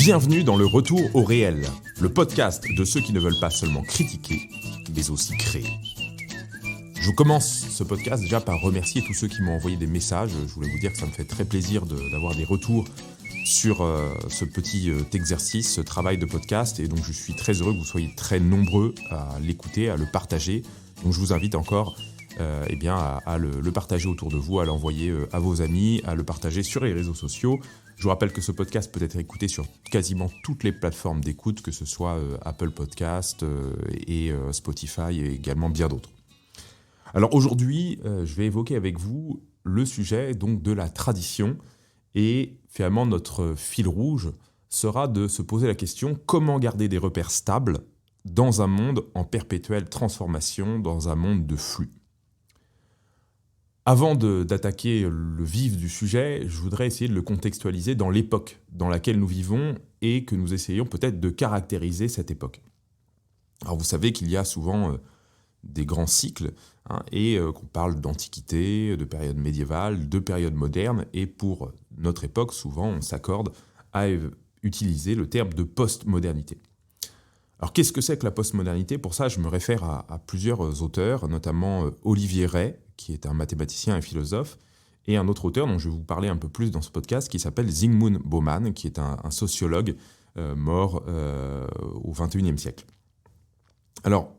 Bienvenue dans le Retour au réel, le podcast de ceux qui ne veulent pas seulement critiquer, mais aussi créer. Je commence ce podcast déjà par remercier tous ceux qui m'ont envoyé des messages. Je voulais vous dire que ça me fait très plaisir d'avoir des retours sur ce petit exercice, ce travail de podcast. Et donc je suis très heureux que vous soyez très nombreux à l'écouter, à le partager. Donc je vous invite encore à le partager autour de vous, à l'envoyer à vos amis, à le partager sur les réseaux sociaux. Je vous rappelle que ce podcast peut être écouté sur quasiment toutes les plateformes d'écoute, que ce soit Apple Podcast et Spotify et également bien d'autres. Alors aujourd'hui, je vais évoquer avec vous le sujet donc de la tradition et finalement notre fil rouge sera de se poser la question comment garder des repères stables dans un monde en perpétuelle transformation, dans un monde de flux. Avant d'attaquer le vif du sujet, je voudrais essayer de le contextualiser dans l'époque dans laquelle nous vivons et que nous essayons peut-être de caractériser cette époque. Alors vous savez qu'il y a souvent des grands cycles et qu'on parle d'antiquité, de période médiévale, de période moderne et pour notre époque, souvent on s'accorde à utiliser le terme de postmodernité. Alors qu'est-ce que c'est que la postmodernité ? Pour ça, je me réfère à plusieurs auteurs, notamment Olivier Rey, qui est un mathématicien et philosophe, et un autre auteur dont je vais vous parler un peu plus dans ce podcast, qui s'appelle Zygmunt Bauman, qui est un sociologue mort au XXIe siècle. Alors,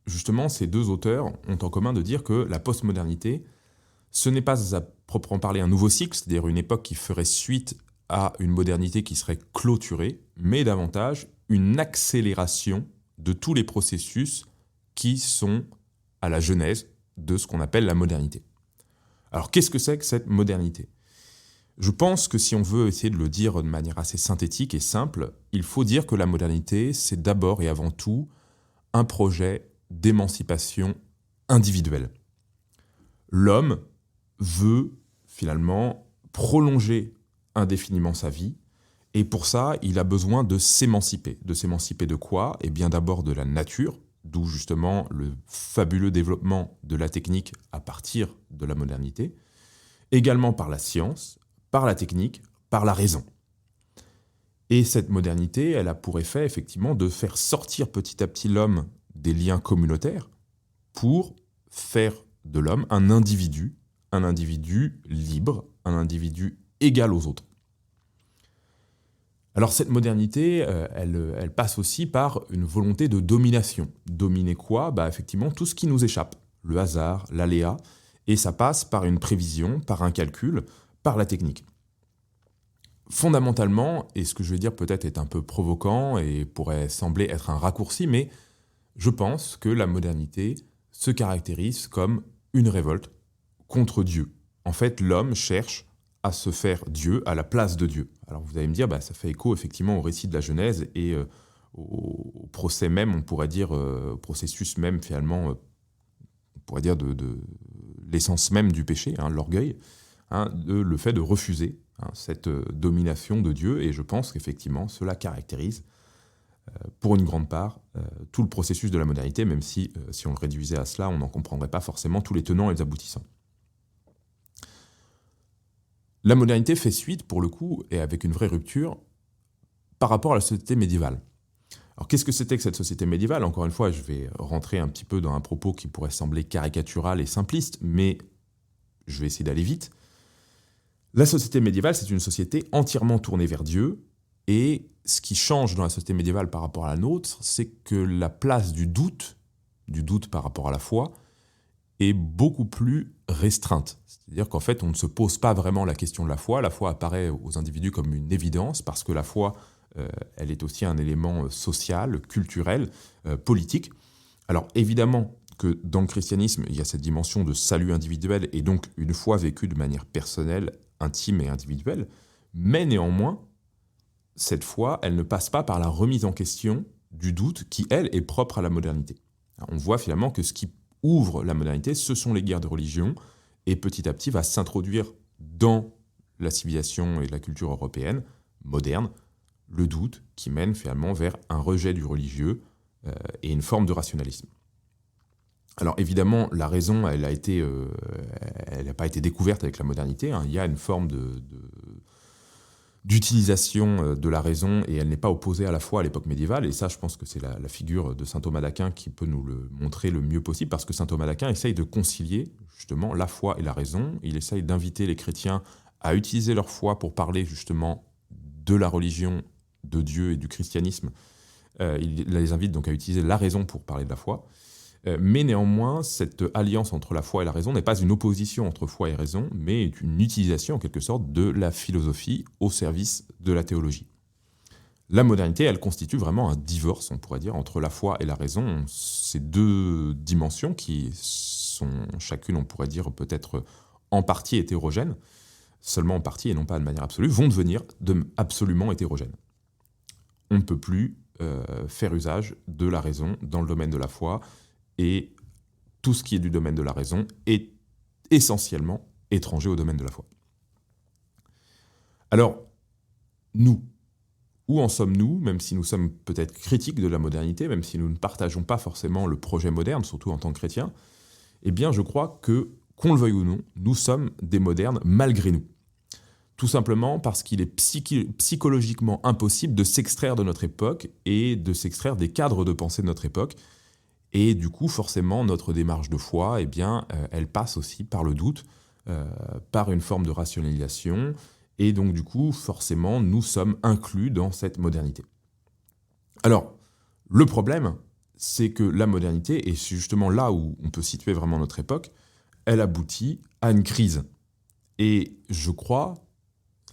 justement, ces deux auteurs ont en commun de dire que la postmodernité, ce n'est pas à proprement parler un nouveau cycle, c'est-à-dire une époque qui ferait suite à une modernité qui serait clôturée, mais davantage une accélération de tous les processus qui sont à la genèse de ce qu'on appelle la modernité. Alors qu'est-ce que c'est que cette modernité ? Je pense que si on veut essayer de le dire de manière assez synthétique et simple, il faut dire que la modernité, c'est d'abord et avant tout un projet d'émancipation individuelle. L'homme veut finalement prolonger indéfiniment sa vie, et pour ça, il a besoin de s'émanciper. De s'émanciper de quoi ? Eh bien d'abord de la nature, d'où justement le fabuleux développement de la technique à partir de la modernité, également par la science, par la technique, par la raison. Et cette modernité, elle a pour effet effectivement de faire sortir petit à petit l'homme des liens communautaires pour faire de l'homme un individu libre, un individu égal aux autres. Alors cette modernité, elle passe aussi par une volonté de domination. Dominer quoi ? Effectivement, tout ce qui nous échappe, le hasard, l'aléa, et ça passe par une prévision, par un calcul, par la technique. Fondamentalement, et ce que je vais dire peut-être est un peu provoquant et pourrait sembler être un raccourci, mais je pense que la modernité se caractérise comme une révolte contre Dieu. En fait, l'homme cherche à se faire Dieu à la place de Dieu. Alors vous allez me dire, ça fait écho effectivement au récit de la Genèse et au procès même, on pourrait dire, au processus même finalement, on pourrait dire de l'essence même du péché, l'orgueil, le fait de refuser cette domination de Dieu. Et je pense qu'effectivement, cela caractérise pour une grande part tout le processus de la modernité, même si on le réduisait à cela, on n'en comprendrait pas forcément tous les tenants et les aboutissants. La modernité fait suite, pour le coup, et avec une vraie rupture, par rapport à la société médiévale. Alors qu'est-ce que c'était que cette société médiévale ? Encore une fois, je vais rentrer un petit peu dans un propos qui pourrait sembler caricatural et simpliste, mais je vais essayer d'aller vite. La société médiévale, c'est une société entièrement tournée vers Dieu, et ce qui change dans la société médiévale par rapport à la nôtre, c'est que la place du doute par rapport à la foi, est beaucoup plus restreinte. C'est-à-dire qu'en fait, on ne se pose pas vraiment la question de la foi. La foi apparaît aux individus comme une évidence, parce que la foi, elle est aussi un élément social, culturel, politique. Alors évidemment que dans le christianisme, il y a cette dimension de salut individuel, et donc une foi vécue de manière personnelle, intime et individuelle, mais néanmoins, cette foi, elle ne passe pas par la remise en question du doute qui, elle, est propre à la modernité. On voit finalement que ce qui ouvre la modernité, ce sont les guerres de religion, et petit à petit va s'introduire dans la civilisation et la culture européenne moderne, le doute qui mène finalement vers un rejet du religieux et une forme de rationalisme. Alors évidemment, la raison, elle n'a pas été découverte avec la modernité. Il y a une forme d'utilisation de la raison, et elle n'est pas opposée à la foi à l'époque médiévale. Et ça, je pense que c'est la figure de saint Thomas d'Aquin qui peut nous le montrer le mieux possible, parce que saint Thomas d'Aquin essaye de concilier justement la foi et la raison. Il essaye d'inviter les chrétiens à utiliser leur foi pour parler justement de la religion, de Dieu et du christianisme. Il les invite donc à utiliser la raison pour parler de la foi. Mais néanmoins, cette alliance entre la foi et la raison n'est pas une opposition entre foi et raison, mais une utilisation en quelque sorte de la philosophie au service de la théologie. La modernité, elle constitue vraiment un divorce, on pourrait dire, entre la foi et la raison. Ces deux dimensions qui sont chacune, on pourrait dire, peut-être en partie hétérogènes, seulement en partie et non pas de manière absolue, vont devenir absolument hétérogènes. On ne peut plus faire usage de la raison dans le domaine de la foi, et tout ce qui est du domaine de la raison est essentiellement étranger au domaine de la foi. Alors, nous, où en sommes-nous, même si nous sommes peut-être critiques de la modernité, même si nous ne partageons pas forcément le projet moderne, surtout en tant que chrétiens, eh bien je crois que, qu'on le veuille ou non, nous sommes des modernes malgré nous. Tout simplement parce qu'il est psychologiquement impossible de s'extraire de notre époque et de s'extraire des cadres de pensée de notre époque. Et du coup, forcément, notre démarche de foi, eh bien, elle passe aussi par le doute, par une forme de rationalisation. Et donc, du coup, forcément, nous sommes inclus dans cette modernité. Alors, le problème, c'est que la modernité, et c'est justement là où on peut situer vraiment notre époque, elle aboutit à une crise. Et je crois,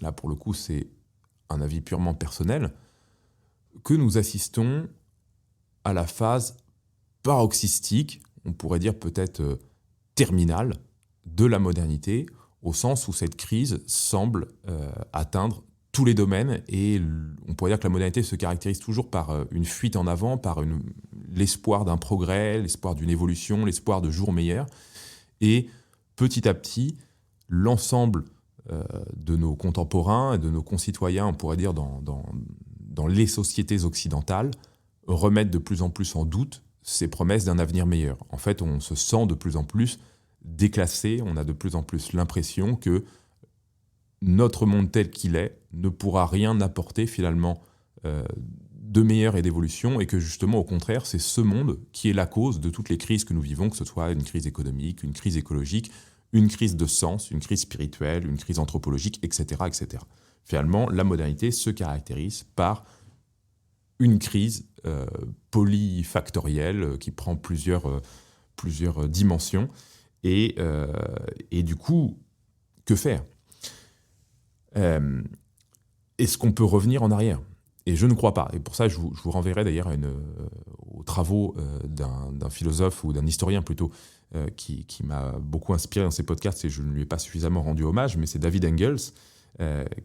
là pour le coup c'est un avis purement personnel, que nous assistons à la phase paroxystique, on pourrait dire peut-être terminale, de la modernité, au sens où cette crise semble atteindre tous les domaines, et on pourrait dire que la modernité se caractérise toujours par une fuite en avant, par l'espoir d'un progrès, l'espoir d'une évolution, l'espoir de jours meilleurs, et petit à petit, l'ensemble de nos contemporains et de nos concitoyens, on pourrait dire dans les sociétés occidentales, remettent de plus en plus en doute ces promesses d'un avenir meilleur. En fait, on se sent de plus en plus déclassé, on a de plus en plus l'impression que notre monde tel qu'il est ne pourra rien apporter finalement de meilleur et d'évolution, et que justement, au contraire, c'est ce monde qui est la cause de toutes les crises que nous vivons, que ce soit une crise économique, une crise écologique, une crise de sens, une crise spirituelle, une crise anthropologique, etc., etc. Finalement, la modernité se caractérise par une crise polyfactorielle qui prend plusieurs dimensions. Et du coup, que faire ? Est-ce qu'on peut revenir en arrière ? Et je ne crois pas. Et pour ça, je vous renverrai d'ailleurs aux travaux d'un philosophe, ou d'un historien plutôt, qui m'a beaucoup inspiré dans ses podcasts, et je ne lui ai pas suffisamment rendu hommage, mais c'est David Engels,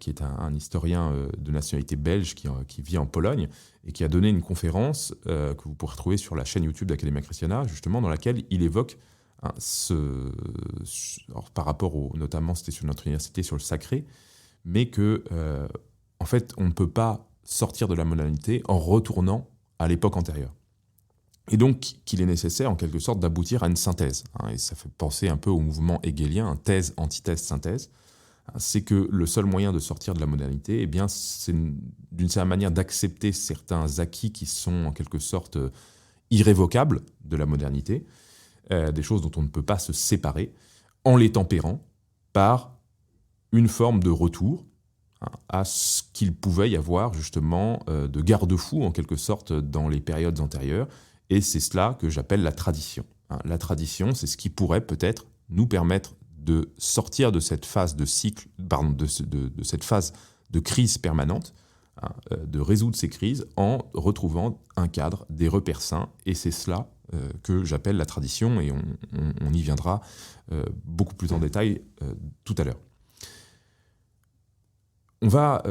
qui est un historien de nationalité belge qui vit en Pologne, et qui a donné une conférence que vous pourrez retrouver sur la chaîne YouTube d'Academia Christiana, justement, dans laquelle il évoque alors, par rapport notamment, c'était sur notre université, sur le sacré, mais que, en fait, on ne peut pas sortir de la modernité en retournant à l'époque antérieure. Et donc qu'il est nécessaire, en quelque sorte, d'aboutir à une synthèse. Et ça fait penser un peu au mouvement hegelien, thèse, antithèse, synthèse. C'est que le seul moyen de sortir de la modernité, eh bien, c'est d'une certaine manière d'accepter certains acquis qui sont en quelque sorte irrévocables de la modernité, des choses dont on ne peut pas se séparer, en les tempérant par une forme de retour à ce qu'il pouvait y avoir justement de garde-fous en quelque sorte dans les périodes antérieures, et c'est cela que j'appelle la tradition. La tradition, c'est ce qui pourrait peut-être nous permettre de sortir de cette phase de cycle, de cette phase de crise permanente, de résoudre ces crises en retrouvant un cadre, des repères sains, et c'est cela que j'appelle la tradition, et on y viendra beaucoup plus en détail tout à l'heure. On va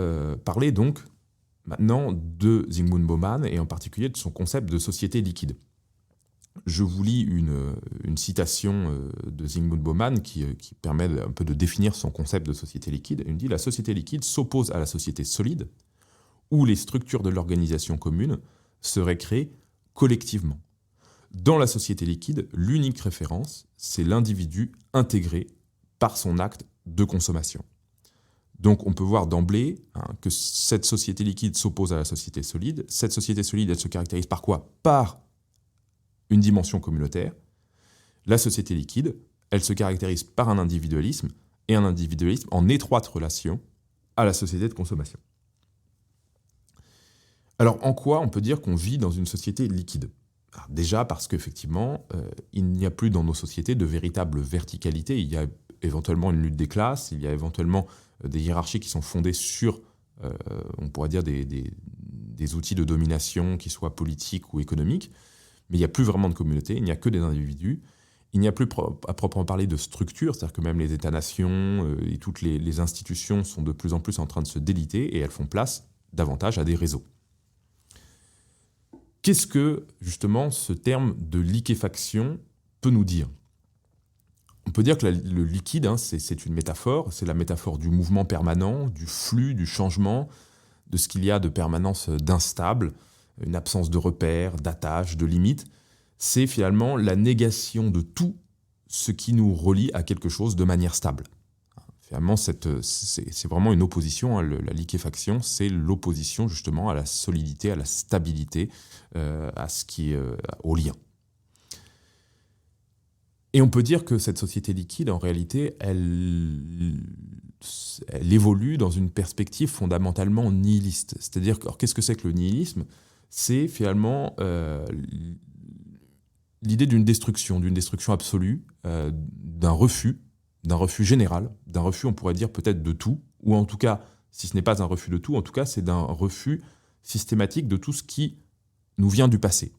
parler donc maintenant de Zygmunt Bauman, et en particulier de son concept de société liquide. Je vous lis une citation de Zygmunt Bauman qui permet un peu de définir son concept de société liquide. Il dit « La société liquide s'oppose à la société solide, où les structures de l'organisation commune seraient créées collectivement. Dans la société liquide, l'unique référence, c'est l'individu intégré par son acte de consommation. Donc on peut voir d'emblée que cette société liquide s'oppose à la société solide. Cette société solide, elle se caractérise par quoi? Par une dimension communautaire. La société liquide, elle se caractérise par un individualisme, et un individualisme en étroite relation à la société de consommation. Alors en quoi on peut dire qu'on vit dans une société liquide? Alors, déjà parce qu'effectivement, il n'y a plus dans nos sociétés de véritable verticalité. Il y a éventuellement une lutte des classes, il y a éventuellement des hiérarchies qui sont fondées sur, on pourrait dire, des outils de domination, qui soient politiques ou économiques, mais il n'y a plus vraiment de communauté, il n'y a que des individus. Il n'y a plus à proprement parler de structure, c'est-à-dire que même les États-nations et toutes les institutions sont de plus en plus en train de se déliter et elles font place davantage à des réseaux. Qu'est-ce que, justement, ce terme de liquéfaction peut nous dire? On peut dire que le liquide, c'est une métaphore, c'est la métaphore du mouvement permanent, du flux, du changement, de ce qu'il y a de permanence d'instable, une absence de repères, d'attaches, de limites. C'est finalement la négation de tout ce qui nous relie à quelque chose de manière stable. Finalement, c'est vraiment une opposition. La liquéfaction, c'est l'opposition justement à la solidité, à la stabilité, à ce qui est au lien. Et on peut dire que cette société liquide, en réalité, elle évolue dans une perspective fondamentalement nihiliste. C'est-à-dire, qu'est-ce que c'est que le nihilisme? C'est finalement l'idée d'une destruction absolue, d'un refus général, d'un refus, on pourrait dire peut-être de tout, ou en tout cas, si ce n'est pas un refus de tout, en tout cas, c'est d'un refus systématique de tout ce qui nous vient du passé.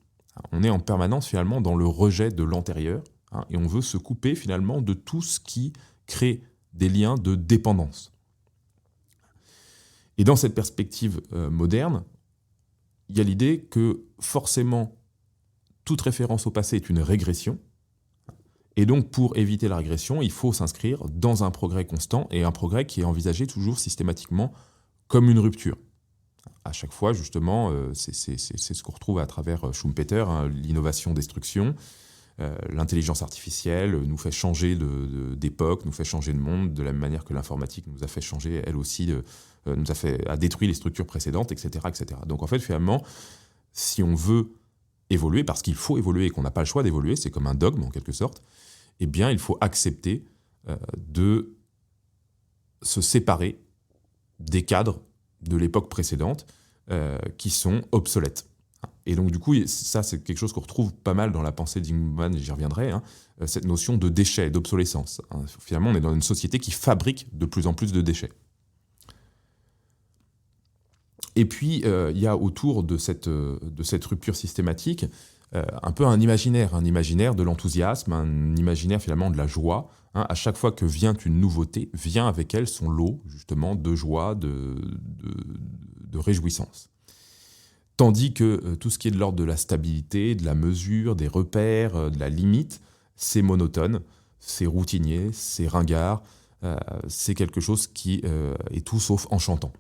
On est en permanence finalement dans le rejet de l'antérieur, et on veut se couper finalement de tout ce qui crée des liens de dépendance. Et dans cette perspective moderne, il y a l'idée que forcément, toute référence au passé est une régression, et donc pour éviter la régression, il faut s'inscrire dans un progrès constant, et un progrès qui est envisagé toujours systématiquement comme une rupture. À chaque fois, justement, c'est ce qu'on retrouve à travers Schumpeter, l'innovation-destruction. L'intelligence artificielle nous fait changer d'époque, nous fait changer de monde, de la même manière que l'informatique nous a fait changer, elle aussi, a détruit les structures précédentes, etc., etc. Donc en fait, finalement, si on veut évoluer, parce qu'il faut évoluer et qu'on n'a pas le choix d'évoluer, c'est comme un dogme en quelque sorte, eh bien il faut accepter de se séparer des cadres de l'époque précédente qui sont obsolètes. Et donc du coup, ça c'est quelque chose qu'on retrouve pas mal dans la pensée d'Ingman, et j'y reviendrai, cette notion de déchets, d'obsolescence. Finalement, on est dans une société qui fabrique de plus en plus de déchets. Et puis, il y a autour de cette rupture systématique un peu un imaginaire de l'enthousiasme, un imaginaire finalement de la joie. À chaque fois que vient une nouveauté, vient avec elle son lot justement de joie, de réjouissance. Tandis que tout ce qui est de l'ordre de la stabilité, de la mesure, des repères, de la limite, c'est monotone, c'est routinier, c'est ringard, c'est quelque chose qui est tout sauf enchantant.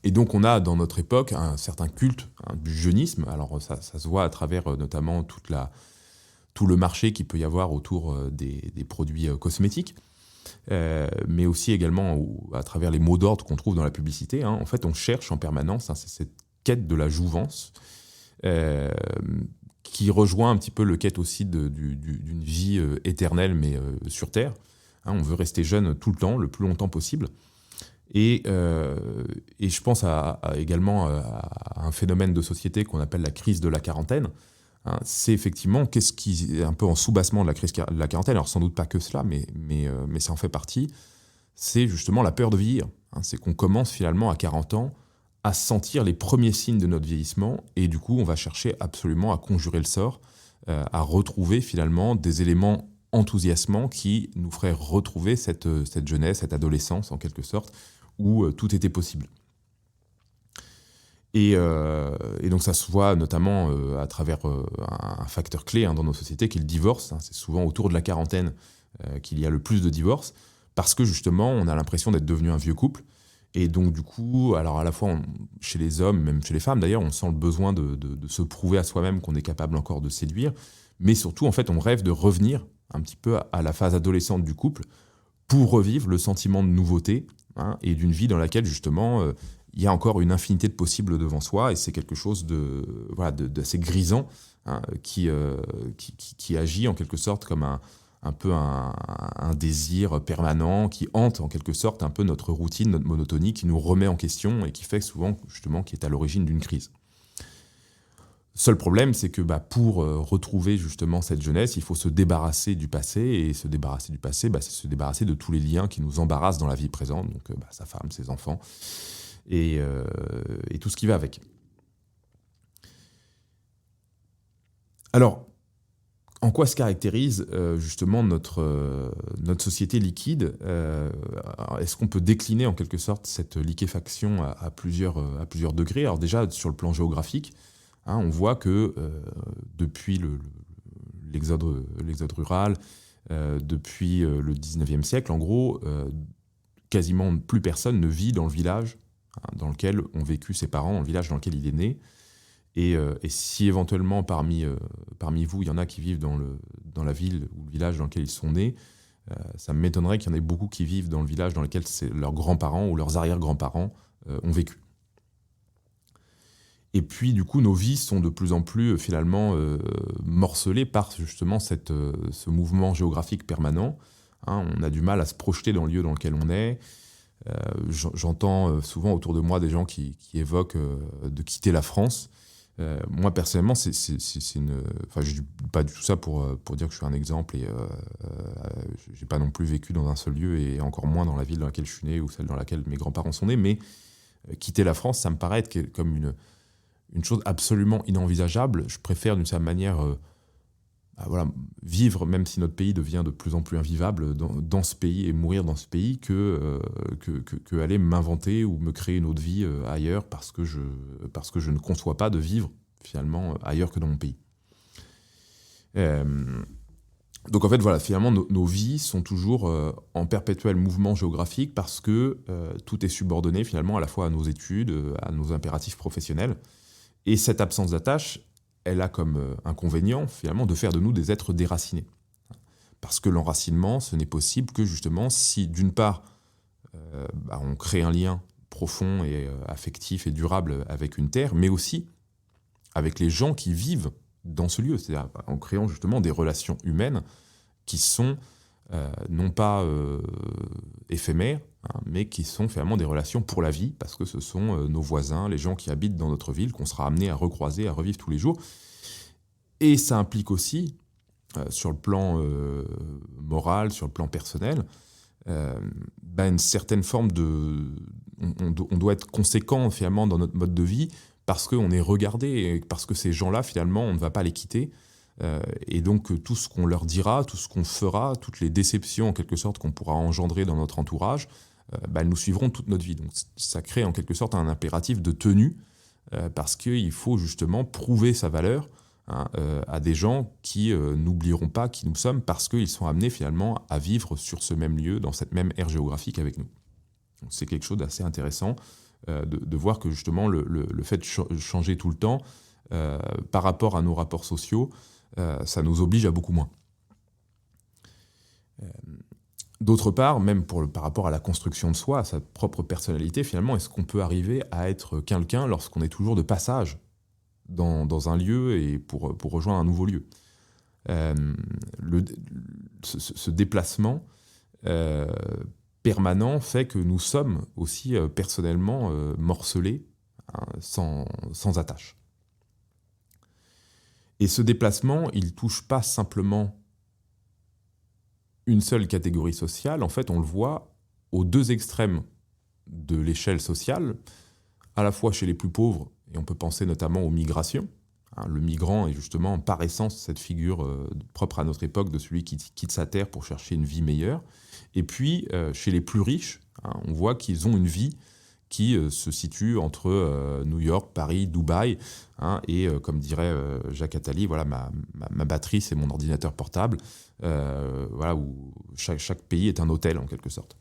Et donc on a dans notre époque un certain culte du jeunisme. Alors ça se voit à travers notamment tout le marché qu'il peut y avoir autour des produits cosmétiques, mais aussi également à travers les mots d'ordre qu'on trouve dans la publicité. En fait, on cherche en permanence, c'est cette quête de la jouvence, qui rejoint un petit peu le quête aussi d'une vie éternelle, mais sur Terre. On veut rester jeune tout le temps, le plus longtemps possible. Et je pense également à un phénomène de société qu'on appelle la crise de la quarantaine. C'est effectivement qu'est-ce qui est un peu en sous-bassement de la crise de la quarantaine, alors sans doute pas que cela, mais ça en fait partie, c'est justement la peur de vieillir. C'est qu'on commence finalement à 40 ans à sentir les premiers signes de notre vieillissement, et du coup on va chercher absolument à conjurer le sort, à retrouver finalement des éléments enthousiasmants qui nous feraient retrouver cette jeunesse, cette adolescence en quelque sorte, où tout était possible. Et donc ça se voit notamment à travers un facteur clé dans nos sociétés qui est le divorce. C'est souvent autour de la quarantaine qu'il y a le plus de divorces, parce que justement on a l'impression d'être devenu un vieux couple. Et donc du coup, alors à la fois chez les hommes, même chez les femmes d'ailleurs, on sent le besoin de se prouver à soi-même qu'on est capable encore de séduire, mais surtout en fait on rêve de revenir un petit peu à la phase adolescente du couple pour revivre le sentiment de nouveauté, hein, et d'une vie dans laquelle justement il y a encore une infinité de possibles devant soi, et c'est quelque chose d'assez grisant, hein, qui agit en quelque sorte comme un peu un désir permanent qui hante en quelque sorte un peu notre routine, notre monotonie, qui nous remet en question et qui fait souvent justement qui est à l'origine d'une crise. Seul problème, c'est que pour retrouver justement cette jeunesse, il faut se débarrasser du passé, et se débarrasser du passé, c'est se débarrasser de tous les liens qui nous embarrassent dans la vie présente, donc sa femme, ses enfants, et tout ce qui va avec. Alors, en quoi se caractérise justement notre société liquide ? Est-ce qu'on peut décliner en quelque sorte cette liquéfaction à plusieurs degrés ? Alors déjà, sur le plan géographique, hein, on voit que depuis l'exode rural, depuis le 19e siècle, en gros, quasiment plus personne ne vit dans le village, hein, dans lequel ont vécu ses parents, dans le village dans lequel il est né. Et si éventuellement parmi vous, il y en a qui vivent dans la ville ou le village dans lequel ils sont nés, ça m'étonnerait qu'il y en ait beaucoup qui vivent dans le village dans lequel leurs grands-parents ou leurs arrière-grands-parents ont vécu. Et puis, du coup, nos vies sont de plus en plus, finalement, morcelées par, justement, ce mouvement géographique permanent. Hein, on a du mal à se projeter dans le lieu dans lequel on est. J'entends souvent autour de moi des gens qui évoquent de quitter la France. Moi, personnellement, je dis pas du tout ça pour dire que je suis un exemple, et j'ai pas non plus vécu dans un seul lieu, et encore moins dans la ville dans laquelle je suis né ou celle dans laquelle mes grands-parents sont nés, mais quitter la France, ça me paraît être comme une chose absolument inenvisageable. Je préfère d'une certaine manière vivre, même si notre pays devient de plus en plus invivable, dans ce pays, et mourir dans ce pays, que aller m'inventer ou me créer une autre vie ailleurs, parce que je ne conçois pas de vivre finalement ailleurs que dans mon pays. Donc en fait, voilà, finalement, nos vies sont toujours en perpétuel mouvement géographique, parce que tout est subordonné finalement à la fois à nos études, à nos impératifs professionnels. Et cette absence d'attache, elle a comme inconvénient, finalement, de faire de nous des êtres déracinés. Parce que l'enracinement, ce n'est possible que, justement, si, d'une part, on crée un lien profond et affectif et durable avec une terre, mais aussi avec les gens qui vivent dans ce lieu. C'est-à-dire en créant, justement, des relations humaines qui sont non pas éphémères, hein, mais qui sont finalement des relations pour la vie, parce que ce sont nos voisins, les gens qui habitent dans notre ville, qu'on sera amenés à recroiser, à revivre tous les jours. Et ça implique aussi, sur le plan moral, sur le plan personnel, une certaine forme de... On doit être conséquent finalement dans notre mode de vie, parce qu'on est regardé, et parce que ces gens-là, finalement, on ne va pas les quitter. Et donc tout ce qu'on leur dira, tout ce qu'on fera, toutes les déceptions en quelque sorte qu'on pourra engendrer dans notre entourage, elles nous suivront toute notre vie. Donc ça crée en quelque sorte un impératif de tenue, parce qu'il faut justement prouver sa valeur, hein, à des gens qui n'oublieront pas qui nous sommes, parce qu'ils sont amenés finalement à vivre sur ce même lieu, dans cette même aire géographique avec nous. Donc c'est quelque chose d'assez intéressant de voir que justement le fait de changer tout le temps par rapport à nos rapports sociaux, ça nous oblige à beaucoup moins. D'autre part, même par rapport à la construction de soi, à sa propre personnalité, finalement, est-ce qu'on peut arriver à être quelqu'un lorsqu'on est toujours de passage dans un lieu et pour rejoindre un nouveau lieu ? Ce déplacement permanent fait que nous sommes aussi personnellement morcelés, hein, sans attache. Et ce déplacement, il ne touche pas simplement une seule catégorie sociale. En fait, on le voit aux deux extrêmes de l'échelle sociale, à la fois chez les plus pauvres, et on peut penser notamment aux migrations. Le migrant est justement par essence cette figure propre à notre époque de celui qui quitte sa terre pour chercher une vie meilleure. Et puis, chez les plus riches, on voit qu'ils ont une vie qui se situe entre New York, Paris, Dubaï, hein, et comme dirait Jacques Attali, voilà, ma batterie, c'est mon ordinateur portable, voilà, où chaque pays est un hôtel en quelque sorte.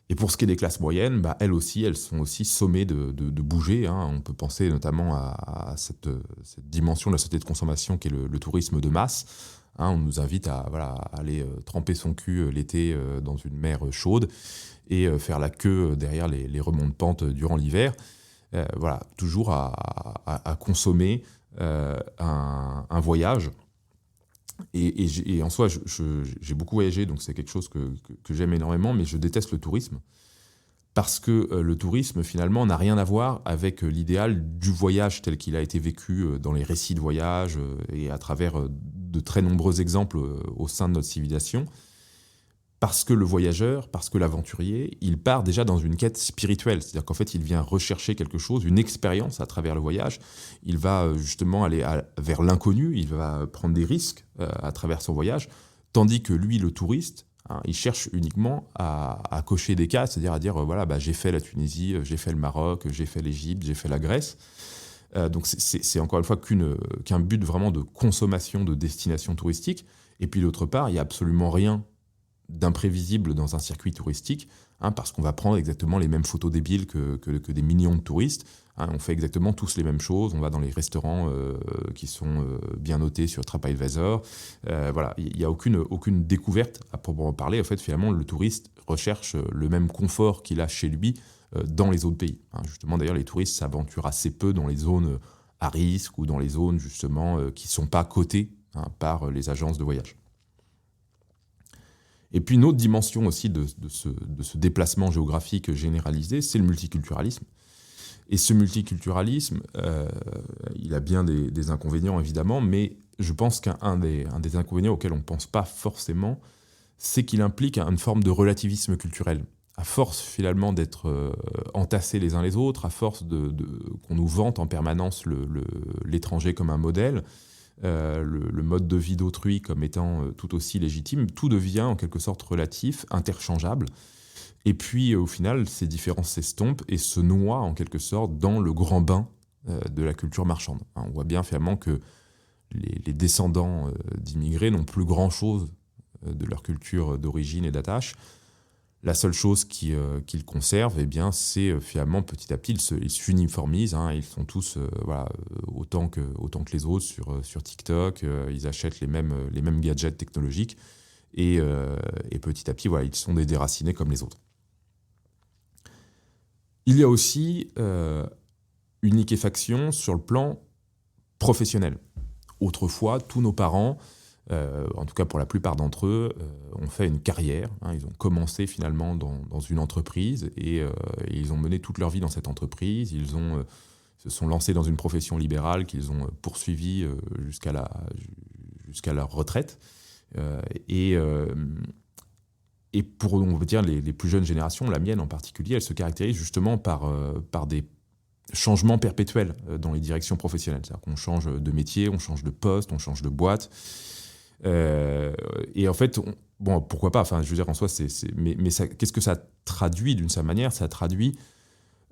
Et pour ce qui est des classes moyennes, elles sont aussi sommées de bouger, hein. On peut penser notamment à cette dimension de la société de consommation qui est le tourisme de masse, On nous invite à aller tremper son cul l'été dans une mer chaude et faire la queue derrière les remonts de pente durant l'hiver. Toujours à consommer un voyage. Et en soi, j'ai beaucoup voyagé, donc c'est quelque chose que j'aime énormément, mais je déteste le tourisme. Parce que le tourisme, finalement, n'a rien à voir avec l'idéal du voyage tel qu'il a été vécu dans les récits de voyage et à travers de très nombreux exemples au sein de notre civilisation. Parce que le voyageur, parce que l'aventurier, il part déjà dans une quête spirituelle. C'est-à-dire qu'en fait, il vient rechercher quelque chose, une expérience à travers le voyage. Il va justement aller vers l'inconnu, il va prendre des risques à travers son voyage. Tandis que lui, le touriste, il cherche uniquement à cocher des cases, c'est-à-dire à dire, j'ai fait la Tunisie, j'ai fait le Maroc, j'ai fait l'Égypte, j'ai fait la Grèce. Donc c'est encore une fois qu'un but vraiment de consommation de destination touristique. Et puis d'autre part, il n'y a absolument rien d'imprévisible dans un circuit touristique, parce qu'on va prendre exactement les mêmes photos débiles que des millions de touristes. On fait exactement tous les mêmes choses. On va dans les restaurants qui sont bien notés sur TripAdvisor. Il n'y a aucune découverte à proprement parler. En fait, finalement, le touriste recherche le même confort qu'il a chez lui dans les autres pays. Justement, d'ailleurs, les touristes s'aventurent assez peu dans les zones à risque ou dans les zones justement qui ne sont pas cotées par les agences de voyage. Et puis une autre dimension aussi de ce déplacement géographique généralisé, c'est le multiculturalisme. Et ce multiculturalisme, il a bien des inconvénients évidemment, mais je pense qu'un des inconvénients auxquels on ne pense pas forcément, c'est qu'il implique une forme de relativisme culturel. À force finalement d'être entassés les uns les autres, à force qu'on nous vante en permanence l'étranger comme un modèle, le mode de vie d'autrui comme étant tout aussi légitime, tout devient en quelque sorte relatif, interchangeable. Et puis au final, ces différences s'estompent et se noient en quelque sorte dans le grand bain de la culture marchande. On voit bien finalement que les descendants d'immigrés n'ont plus grand-chose de leur culture d'origine et d'attache. La seule chose qu'ils conservent, c'est finalement petit à petit, ils s'uniformisent. Ils sont tous autant que les autres sur TikTok. Ils achètent les mêmes gadgets technologiques. Et petit à petit, ils sont des déracinés comme les autres. Il y a aussi une liquéfaction sur le plan professionnel. Autrefois, tous nos parents, en tout cas pour la plupart d'entre eux, ont fait une carrière. Ils ont commencé finalement dans une entreprise et ils ont mené toute leur vie dans cette entreprise. Ils se sont lancés dans une profession libérale qu'ils ont poursuivie jusqu'à leur retraite. Et pour, on va dire, les plus jeunes générations, la mienne en particulier, elle se caractérise justement par des changements perpétuels dans les directions professionnelles. C'est-à-dire qu'on change de métier, on change de poste, on change de boîte. Et en fait, pourquoi pas, je veux dire, en soi, mais ça, qu'est-ce que ça traduit d'une certaine manière? Ça traduit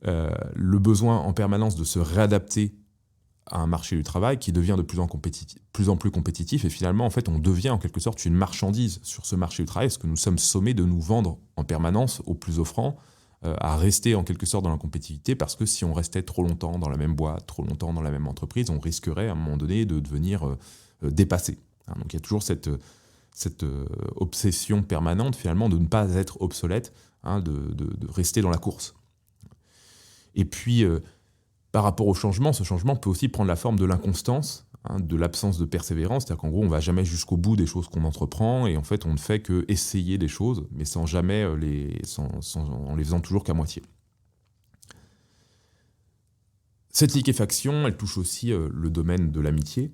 le besoin en permanence de se réadapter à un marché du travail qui devient de plus en plus compétitif, et finalement, en fait, on devient en quelque sorte une marchandise sur ce marché du travail, parce que nous sommes sommés de nous vendre en permanence aux plus offrants, à rester en quelque sorte dans la compétitivité, parce que si on restait trop longtemps dans la même boîte, trop longtemps dans la même entreprise, on risquerait à un moment donné de devenir dépassé. Donc il y a toujours cette obsession permanente finalement de ne pas être obsolète, de rester dans la course. Et puis, par rapport au changement, ce changement peut aussi prendre la forme de l'inconstance, de l'absence de persévérance, c'est-à-dire qu'en gros, on ne va jamais jusqu'au bout des choses qu'on entreprend, et en fait, on ne fait qu'essayer des choses, mais sans jamais en les faisant toujours qu'à moitié. Cette liquéfaction, elle touche aussi le domaine de l'amitié.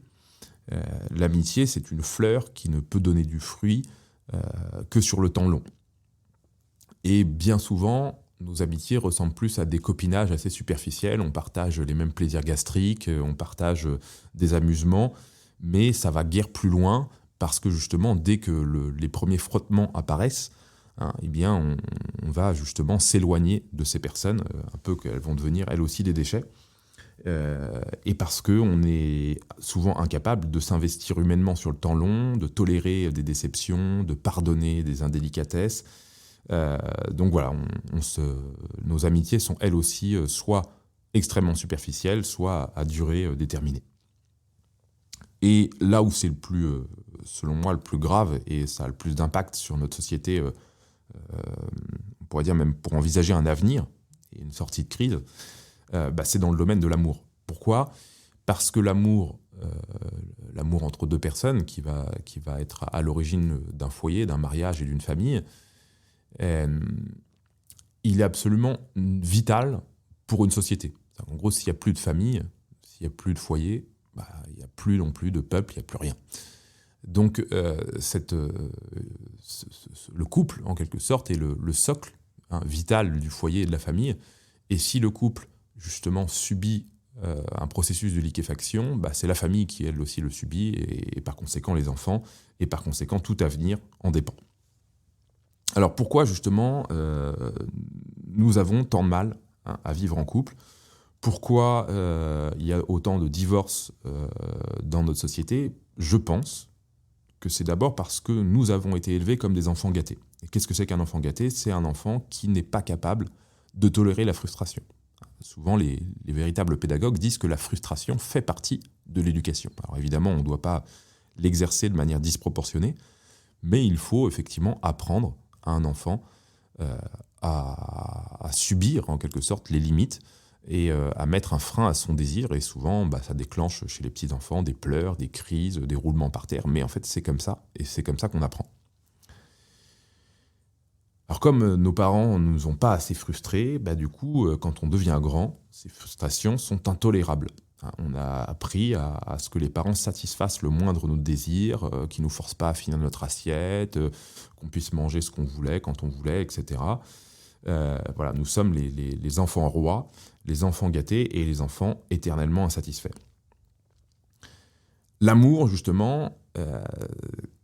L'amitié, c'est une fleur qui ne peut donner du fruit que sur le temps long. Et bien souvent, nos amitiés ressemblent plus à des copinages assez superficiels. On partage les mêmes plaisirs gastriques, on partage des amusements, mais ça va guère plus loin parce que justement, dès que les premiers frottements apparaissent, on va justement s'éloigner de ces personnes, un peu qu'elles vont devenir elles aussi des déchets. Et parce qu'on est souvent incapable de s'investir humainement sur le temps long, de tolérer des déceptions, de pardonner des indélicatesses. Donc voilà, nos amitiés sont elles aussi soit extrêmement superficielles, soit à durée déterminée. Et là où c'est le plus selon moi, le plus grave, et ça a le plus d'impact sur notre société, on pourrait dire même pour envisager un avenir et une sortie de crise, c'est dans le domaine de l'amour. Pourquoi ? Parce que l'amour entre deux personnes, qui va être à l'origine d'un foyer, d'un mariage et d'une famille, il est absolument vital pour une société. En gros, s'il n'y a plus de famille, s'il n'y a plus de foyer, il n'y a plus non plus de peuple, il n'y a plus rien. Donc, le couple, en quelque sorte, est le socle vital du foyer et de la famille. Et si le couple, justement, subit un processus de liquéfaction, c'est la famille qui, elle aussi, le subit, et par conséquent les enfants, et par conséquent tout avenir en dépend. Alors pourquoi, justement, nous avons tant de mal à vivre en couple ? Pourquoi il y a autant de divorces dans notre société ? Je pense que c'est d'abord parce que nous avons été élevés comme des enfants gâtés. Et qu'est-ce que c'est qu'un enfant gâté ? C'est un enfant qui n'est pas capable de tolérer la frustration. Souvent, les véritables pédagogues disent que la frustration fait partie de l'éducation. Alors évidemment, on ne doit pas l'exercer de manière disproportionnée, mais il faut effectivement apprendre à un enfant à subir en quelque sorte les limites et à mettre un frein à son désir. Et souvent, ça déclenche chez les petits-enfants des pleurs, des crises, des roulements par terre. Mais en fait, c'est comme ça, et c'est comme ça qu'on apprend. Alors comme nos parents ne nous ont pas assez frustrés, du coup, quand on devient grand, ces frustrations sont intolérables. On a appris à ce que les parents satisfassent le moindre de nos désirs, qu'ils ne nous forcent pas à finir notre assiette, qu'on puisse manger ce qu'on voulait, quand on voulait, etc. Nous sommes les enfants rois, les enfants gâtés et les enfants éternellement insatisfaits. L'amour, justement,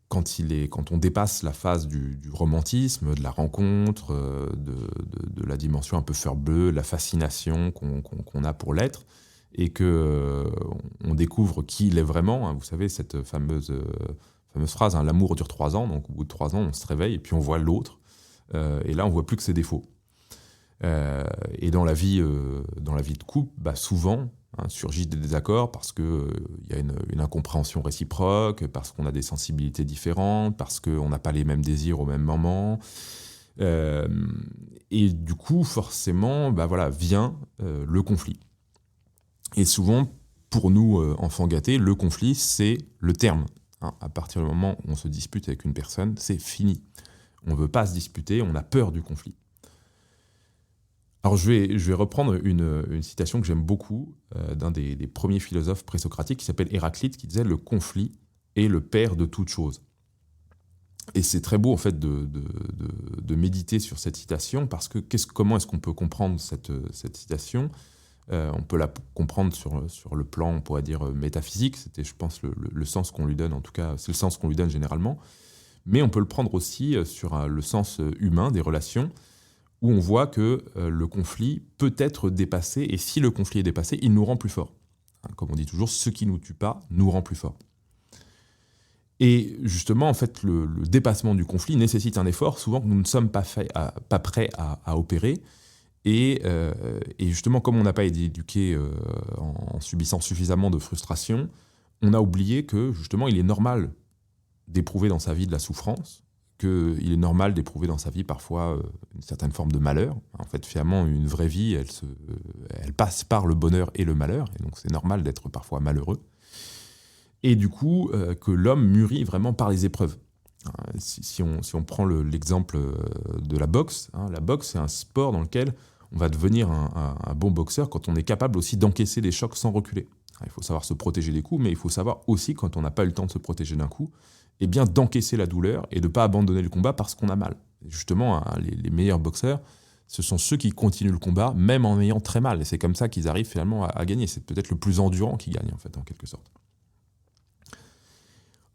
quand on dépasse la phase du romantisme, de la rencontre, de la dimension un peu fleur bleue, la fascination qu'on a pour l'être, et qu'on découvre qui il est vraiment. Vous savez, cette fameuse phrase, l'amour dure 3 ans, donc au bout de 3 ans, on se réveille et puis on voit l'autre, et là, on voit plus que ses défauts. Et dans la vie de couple, souvent, surgissent des désaccords parce qu'il y a une incompréhension réciproque, parce qu'on a des sensibilités différentes, parce qu'on n'a pas les mêmes désirs au même moment. Et du coup, forcément, vient le conflit. Et souvent, pour nous, enfants gâtés, le conflit, c'est le terme. À partir du moment où on se dispute avec une personne, c'est fini. On ne veut pas se disputer, on a peur du conflit. Alors je vais reprendre une citation que j'aime beaucoup d'un des premiers philosophes présocratiques qui s'appelle Héraclite, qui disait « Le conflit est le père de toute chose ». Et c'est très beau en fait de méditer sur cette citation, parce que comment est-ce qu'on peut comprendre cette citation ? On peut la comprendre sur le plan, on pourrait dire, métaphysique. C'était, je pense, le sens qu'on lui donne, en tout cas, c'est le sens qu'on lui donne généralement. Mais on peut le prendre aussi sur le sens humain des relations, où on voit que le conflit peut être dépassé, et si le conflit est dépassé, il nous rend plus forts. Comme on dit toujours, ce qui ne nous tue pas nous rend plus forts. Et justement, en fait, le dépassement du conflit nécessite un effort, souvent que nous ne sommes pas prêts à opérer. Et justement, comme on n'a pas été éduqué en subissant suffisamment de frustration, on a oublié que, justement, il est normal d'éprouver dans sa vie de la souffrance, qu'il est normal d'éprouver dans sa vie parfois une certaine forme de malheur. En fait, finalement, une vraie vie, elle passe par le bonheur et le malheur, et donc c'est normal d'être parfois malheureux. Et du coup, que l'homme mûrit vraiment par les épreuves. Si on prend l'exemple de la boxe, la boxe, c'est un sport dans lequel on va devenir un bon boxeur quand on est capable aussi d'encaisser des chocs sans reculer. Il faut savoir se protéger des coups, mais il faut savoir aussi, quand on n'a pas eu le temps de se protéger d'un coup, eh bien d'encaisser la douleur et de ne pas abandonner le combat parce qu'on a mal. Et justement, les meilleurs boxeurs, ce sont ceux qui continuent le combat, même en ayant très mal. Et c'est comme ça qu'ils arrivent finalement à gagner. C'est peut-être le plus endurant qui gagne, en fait, en quelque sorte.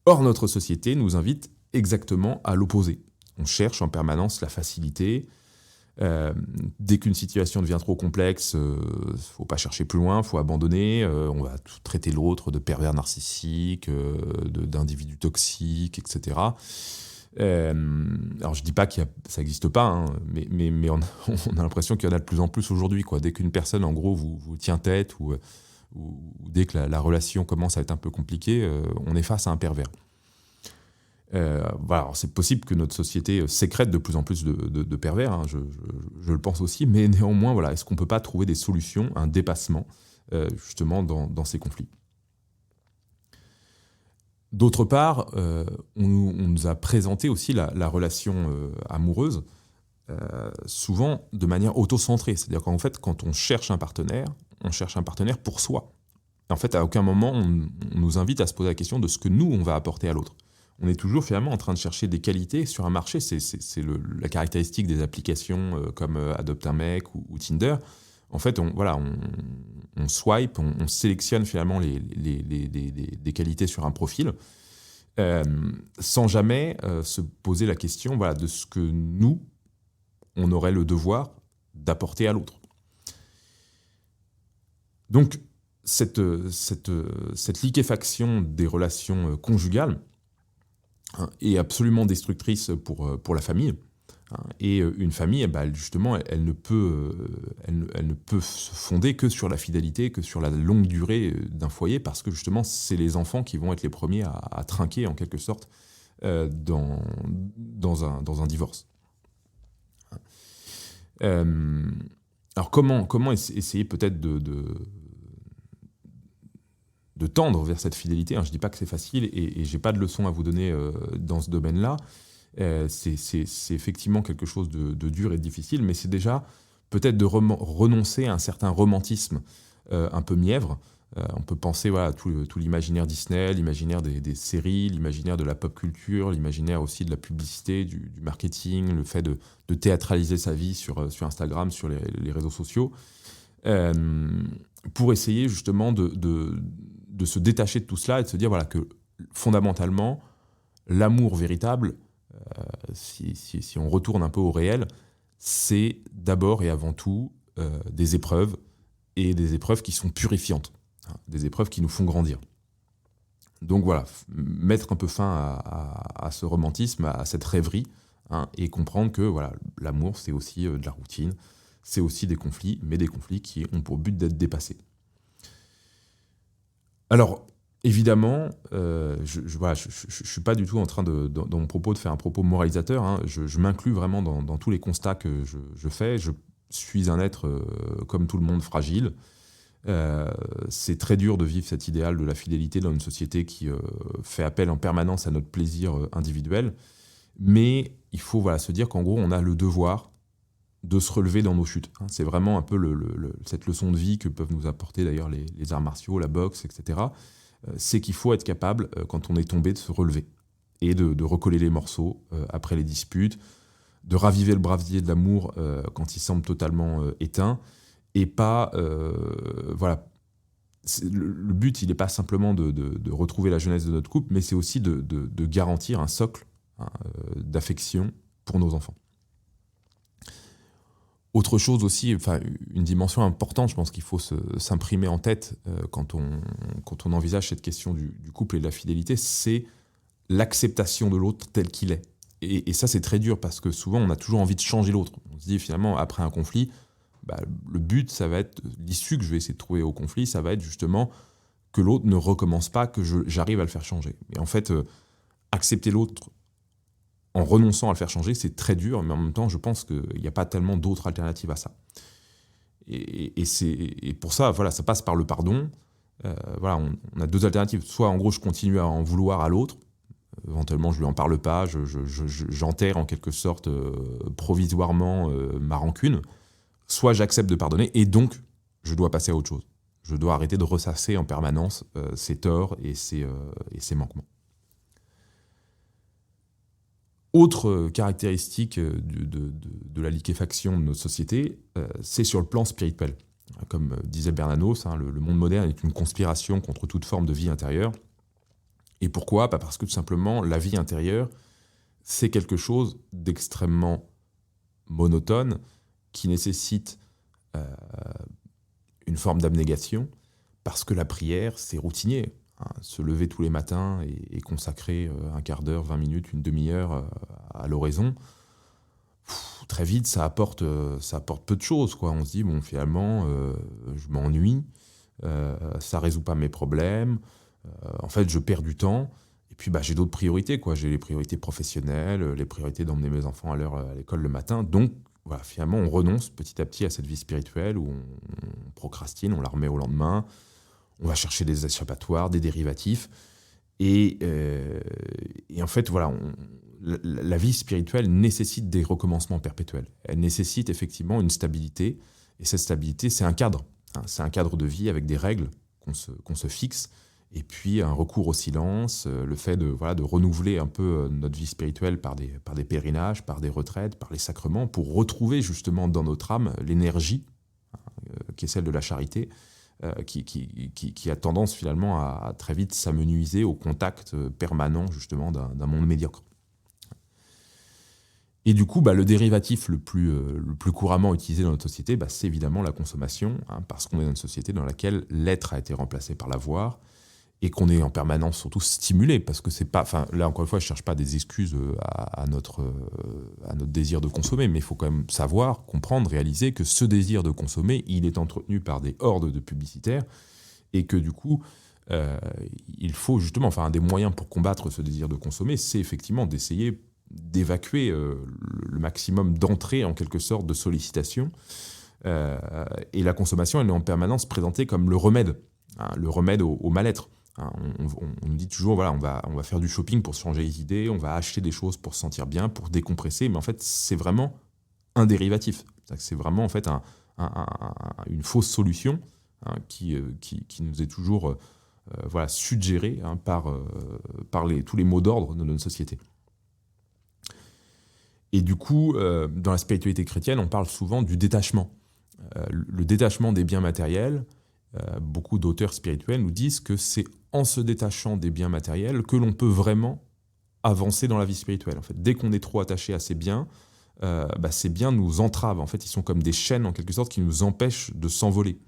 Or, notre société nous invite exactement à l'opposé. On cherche en permanence la facilité. Dès qu'une situation devient trop complexe, il ne faut pas chercher plus loin, il faut abandonner. On va traiter l'autre de pervers narcissique, d'individu toxique, etc. Alors je ne dis pas que ça n'existe pas, mais on a l'impression qu'il y en a de plus en plus aujourd'hui, quoi. Dès qu'une personne, en gros, vous tient tête, ou dès que la relation commence à être un peu compliquée, on est face à un pervers. Voilà, alors c'est possible que notre société sécrète de plus en plus de pervers, hein, je le pense aussi, mais néanmoins, voilà, est-ce qu'on ne peut pas trouver des solutions, un dépassement, justement, dans ces conflits? D'autre part, on nous a présenté aussi la relation amoureuse, souvent de manière auto-centrée. C'est-à-dire qu'en fait, quand on cherche un partenaire pour soi. En fait, à aucun moment, on nous invite à se poser la question de ce que nous, on va apporter à l'autre. On est toujours finalement en train de chercher des qualités sur un marché. C'est la caractéristique des applications comme Adopte un mec ou Tinder. En fait, on swipe, on sélectionne finalement des qualités sur un profil, euh, sans jamais se poser la question, voilà, de ce que nous, on aurait le devoir d'apporter à l'autre. Donc, cette liquéfaction des relations conjugales, hein, est absolument destructrice pour la famille. Hein. Et une famille, eh ben, justement, elle ne peut se fonder que sur la fidélité, que sur la longue durée d'un foyer, parce que justement, c'est les enfants qui vont être les premiers à trinquer, en quelque sorte, dans un divorce. Euh, alors comment essayer peut-être de tendre vers cette fidélité, hein. Je ne dis pas que c'est facile et je n'ai pas de leçon à vous donner dans ce domaine-là. C'est effectivement quelque chose de dur et de difficile, mais c'est déjà peut-être de renoncer à un certain romantisme un peu mièvre. On peut penser, voilà, à tout l'imaginaire Disney, l'imaginaire des séries, l'imaginaire de la pop culture, l'imaginaire aussi de la publicité, du marketing, le fait de théâtraliser sa vie sur Instagram, sur les réseaux sociaux, euh, pour essayer justement de se détacher de tout cela et de se dire, voilà, que fondamentalement, l'amour véritable, si on retourne un peu au réel, c'est d'abord et avant tout des épreuves, et des épreuves qui sont purifiantes, hein, des épreuves qui nous font grandir. Donc voilà, mettre un peu fin à ce romantisme, à cette rêverie, hein, et comprendre que voilà, l'amour, c'est aussi de la routine, c'est aussi des conflits, mais des conflits qui ont pour but d'être dépassés. Alors, évidemment, voilà, je ne suis pas du tout en train, dans mon propos, de faire un propos moralisateur, hein. Je m'inclus vraiment dans tous les constats que je fais. Je suis un être, comme tout le monde, fragile. C'est très dur de vivre cet idéal de la fidélité dans une société qui fait appel en permanence à notre plaisir individuel. Mais il faut, voilà, se dire qu'en gros, on a le devoir de se relever dans nos chutes, hein. C'est vraiment un peu cette leçon de vie que peuvent nous apporter d'ailleurs les arts martiaux, la boxe, etc. C'est qu'il faut être capable, quand on est tombé, de se relever et de recoller les morceaux après les disputes, de raviver le brasier de l'amour quand il semble totalement éteint, et pas... voilà. Le but, il n'est pas simplement de retrouver la jeunesse de notre couple, mais c'est aussi de garantir un socle, hein, d'affection pour nos enfants. Autre chose aussi, enfin, une dimension importante, je pense qu'il faut s'imprimer en tête quand on envisage cette question du couple et de la fidélité, c'est l'acceptation de l'autre tel qu'il est. Et ça, c'est très dur parce que souvent, on a toujours envie de changer l'autre. On se dit finalement, après un conflit, bah, le but, ça va être, l'issue que je vais essayer de trouver au conflit, ça va être justement que l'autre ne recommence pas, que j'arrive à le faire changer. Mais en fait, accepter l'autre en renonçant à le faire changer, c'est très dur, mais en même temps, je pense qu'il n'y a pas tellement d'autres alternatives à ça. Et pour ça, voilà, ça passe par le pardon. Voilà, on a deux alternatives. Soit, en gros, je continue à en vouloir à l'autre, éventuellement, je lui en parle pas, j'enterre en quelque sorte provisoirement ma rancune. Soit j'accepte de pardonner, et donc, je dois passer à autre chose. Je dois arrêter de ressasser en permanence ses torts et ses manquements. Autre caractéristique de la liquéfaction de notre société, c'est sur le plan spirituel. Comme disait Bernanos, hein, le monde moderne est une conspiration contre toute forme de vie intérieure. Et pourquoi ? Parce que tout simplement, la vie intérieure, c'est quelque chose d'extrêmement monotone, qui nécessite une forme d'abnégation, parce que la prière, c'est routinier. Hein, se lever tous les matins et consacrer un quart d'heure, 20 minutes, une demi-heure à l'oraison, très vite, ça apporte peu de choses, quoi. On se dit, bon, finalement, je m'ennuie, ça résout pas mes problèmes, en fait, je perds du temps. Et puis j'ai d'autres priorités, quoi. J'ai les priorités professionnelles, les priorités d'emmener mes enfants à l'heure à l'école le matin. Donc voilà, finalement, on renonce petit à petit à cette vie spirituelle où on procrastine, on la remet au lendemain, on va chercher des échappatoires, des dérivatifs. Et en fait, voilà, la vie spirituelle nécessite des recommencements perpétuels. Elle nécessite effectivement une stabilité. Et cette stabilité, c'est un cadre. C'est un cadre de vie avec des règles qu'on se fixe. Et puis un recours au silence, le fait de renouveler un peu notre vie spirituelle par des pèlerinages, par des retraites, par les sacrements, pour retrouver justement dans notre âme l'énergie qui est celle de la charité, qui a tendance finalement à très vite s'amenuiser au contact permanent justement d'un monde médiocre. Et du coup, le dérivatif le plus couramment utilisé dans notre société, c'est évidemment la consommation, parce qu'on est dans une société dans laquelle l'être a été remplacé par l'avoir, et qu'on est en permanence surtout stimulé, parce que c'est pas... Enfin, là, encore une fois, je ne cherche pas des excuses à notre désir de consommer, mais il faut quand même savoir, comprendre, réaliser que ce désir de consommer, il est entretenu par des hordes de publicitaires, et que du coup, il faut justement... Enfin, un des moyens pour combattre ce désir de consommer, c'est effectivement d'essayer d'évacuer le maximum d'entrées, en quelque sorte, de sollicitations. Et la consommation, elle est en permanence présentée comme le remède au mal-être. On nous dit toujours, voilà, on va faire du shopping pour se changer les idées, on va acheter des choses pour se sentir bien, pour décompresser, mais en fait, c'est vraiment un dérivatif. C'est vraiment en fait une fausse solution qui nous est toujours suggérée par tous les mots d'ordre de notre société. Et du coup, dans la spiritualité chrétienne, on parle souvent du détachement. Le détachement des biens matériels, beaucoup d'auteurs spirituels nous disent que c'est en se détachant des biens matériels que l'on peut vraiment avancer dans la vie spirituelle. En fait, dès qu'on est trop attaché à ces biens nous entravent. En fait, ils sont comme des chaînes, en quelque sorte, qui nous empêchent de s'envoler.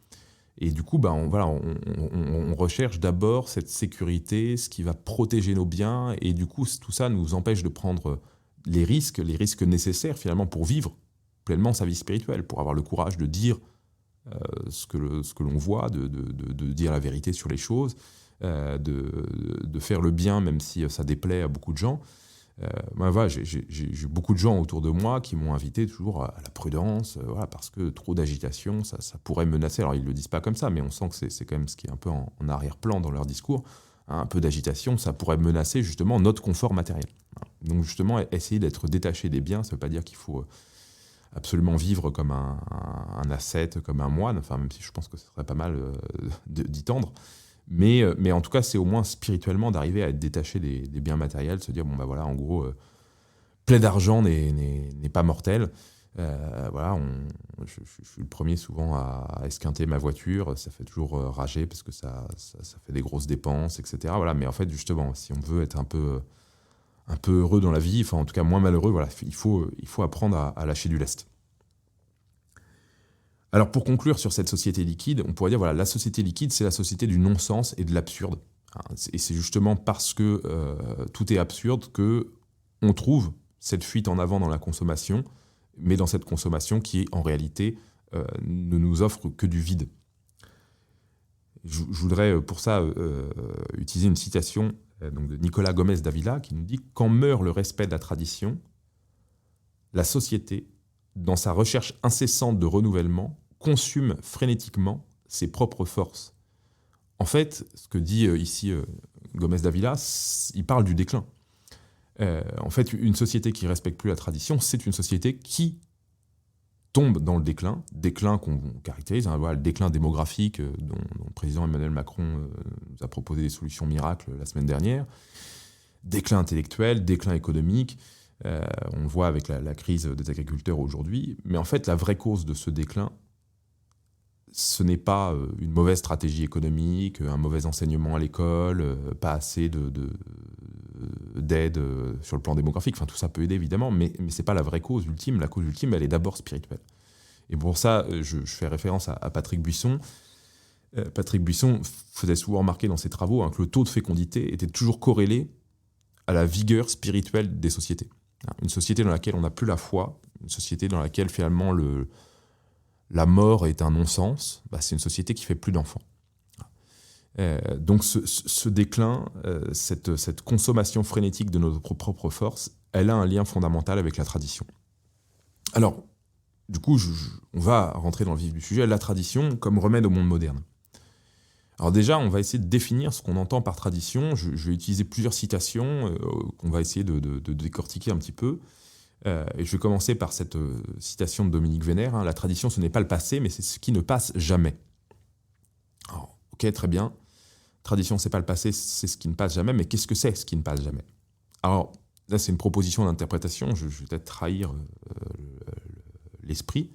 Et du coup, on recherche d'abord cette sécurité, ce qui va protéger nos biens, et du coup, tout ça nous empêche de prendre les risques nécessaires, finalement, pour vivre pleinement sa vie spirituelle, pour avoir le courage de dire ce que l'on voit, de dire la vérité sur les choses, de faire le bien même si ça déplaît à beaucoup de gens. J'ai beaucoup de gens autour de moi qui m'ont invité toujours à la prudence, parce que trop d'agitation, ça pourrait menacer. Alors ils ne le disent pas comme ça, mais on sent que c'est quand même ce qui est un peu en arrière-plan dans leur discours. Un peu d'agitation, ça pourrait menacer justement notre confort matériel. Donc justement, essayer d'être détaché des biens, ça ne veut pas dire qu'il faut absolument vivre comme un ascète, comme un moine, enfin, même si je pense que ce serait pas mal d'y tendre. Mais en tout cas, c'est au moins spirituellement d'arriver à être détaché des biens matériels, se dire, en gros, plein d'argent n'est pas mortel. Je suis le premier souvent à esquinter ma voiture, ça fait toujours rager parce que ça fait des grosses dépenses, etc. Mais en fait, justement, si on veut être un peu heureux dans la vie, enfin en tout cas moins malheureux, il faut apprendre à lâcher du lest. Alors pour conclure sur cette société liquide, on pourrait dire la société liquide, c'est la société du non-sens et de l'absurde. Et c'est justement parce que tout est absurde que on trouve cette fuite en avant dans la consommation, mais dans cette consommation qui en réalité ne nous offre que du vide. Je voudrais pour ça utiliser une citation donc de Nicolas Gomez d'Avila qui nous dit « Quand meurt le respect de la tradition, la société, dans sa recherche incessante de renouvellement, consume frénétiquement ses propres forces. » En fait, ce que dit ici Gomez d'Avila, il parle du déclin. En fait, une société qui ne respecte plus la tradition, c'est une société qui tombe dans le déclin qu'on caractérise, le déclin démographique dont le président Emmanuel Macron nous a proposé des solutions miracles la semaine dernière, déclin intellectuel, déclin économique, on le voit avec la crise des agriculteurs aujourd'hui, mais en fait la vraie cause de ce déclin, ce n'est pas une mauvaise stratégie économique, un mauvais enseignement à l'école, pas assez d'aide sur le plan démographique. Enfin, tout ça peut aider évidemment, mais ce n'est pas la vraie cause ultime. La cause ultime, elle est d'abord spirituelle. Et pour ça, je fais référence à Patrick Buisson. Patrick Buisson faisait souvent remarquer dans ses travaux que le taux de fécondité était toujours corrélé à la vigueur spirituelle des sociétés. Une société dans laquelle on n'a plus la foi, une société dans laquelle finalement la mort est un non-sens, c'est une société qui fait plus d'enfants. Donc ce déclin, cette consommation frénétique de notre propre force, elle a un lien fondamental avec la tradition. Alors, du coup, on va rentrer dans le vif du sujet, la tradition comme remède au monde moderne. Alors déjà, on va essayer de définir ce qu'on entend par tradition. Je vais utiliser plusieurs citations qu'on va essayer de décortiquer un petit peu. Et je vais commencer par cette citation de Dominique Vénère, hein, « La tradition, ce n'est pas le passé, mais c'est ce qui ne passe jamais ». Alors, ok, très bien. Tradition, c'est pas le passé, c'est ce qui ne passe jamais, mais qu'est-ce que c'est ce qui ne passe jamais? Alors, là, c'est une proposition d'interprétation, je vais peut-être trahir l'esprit.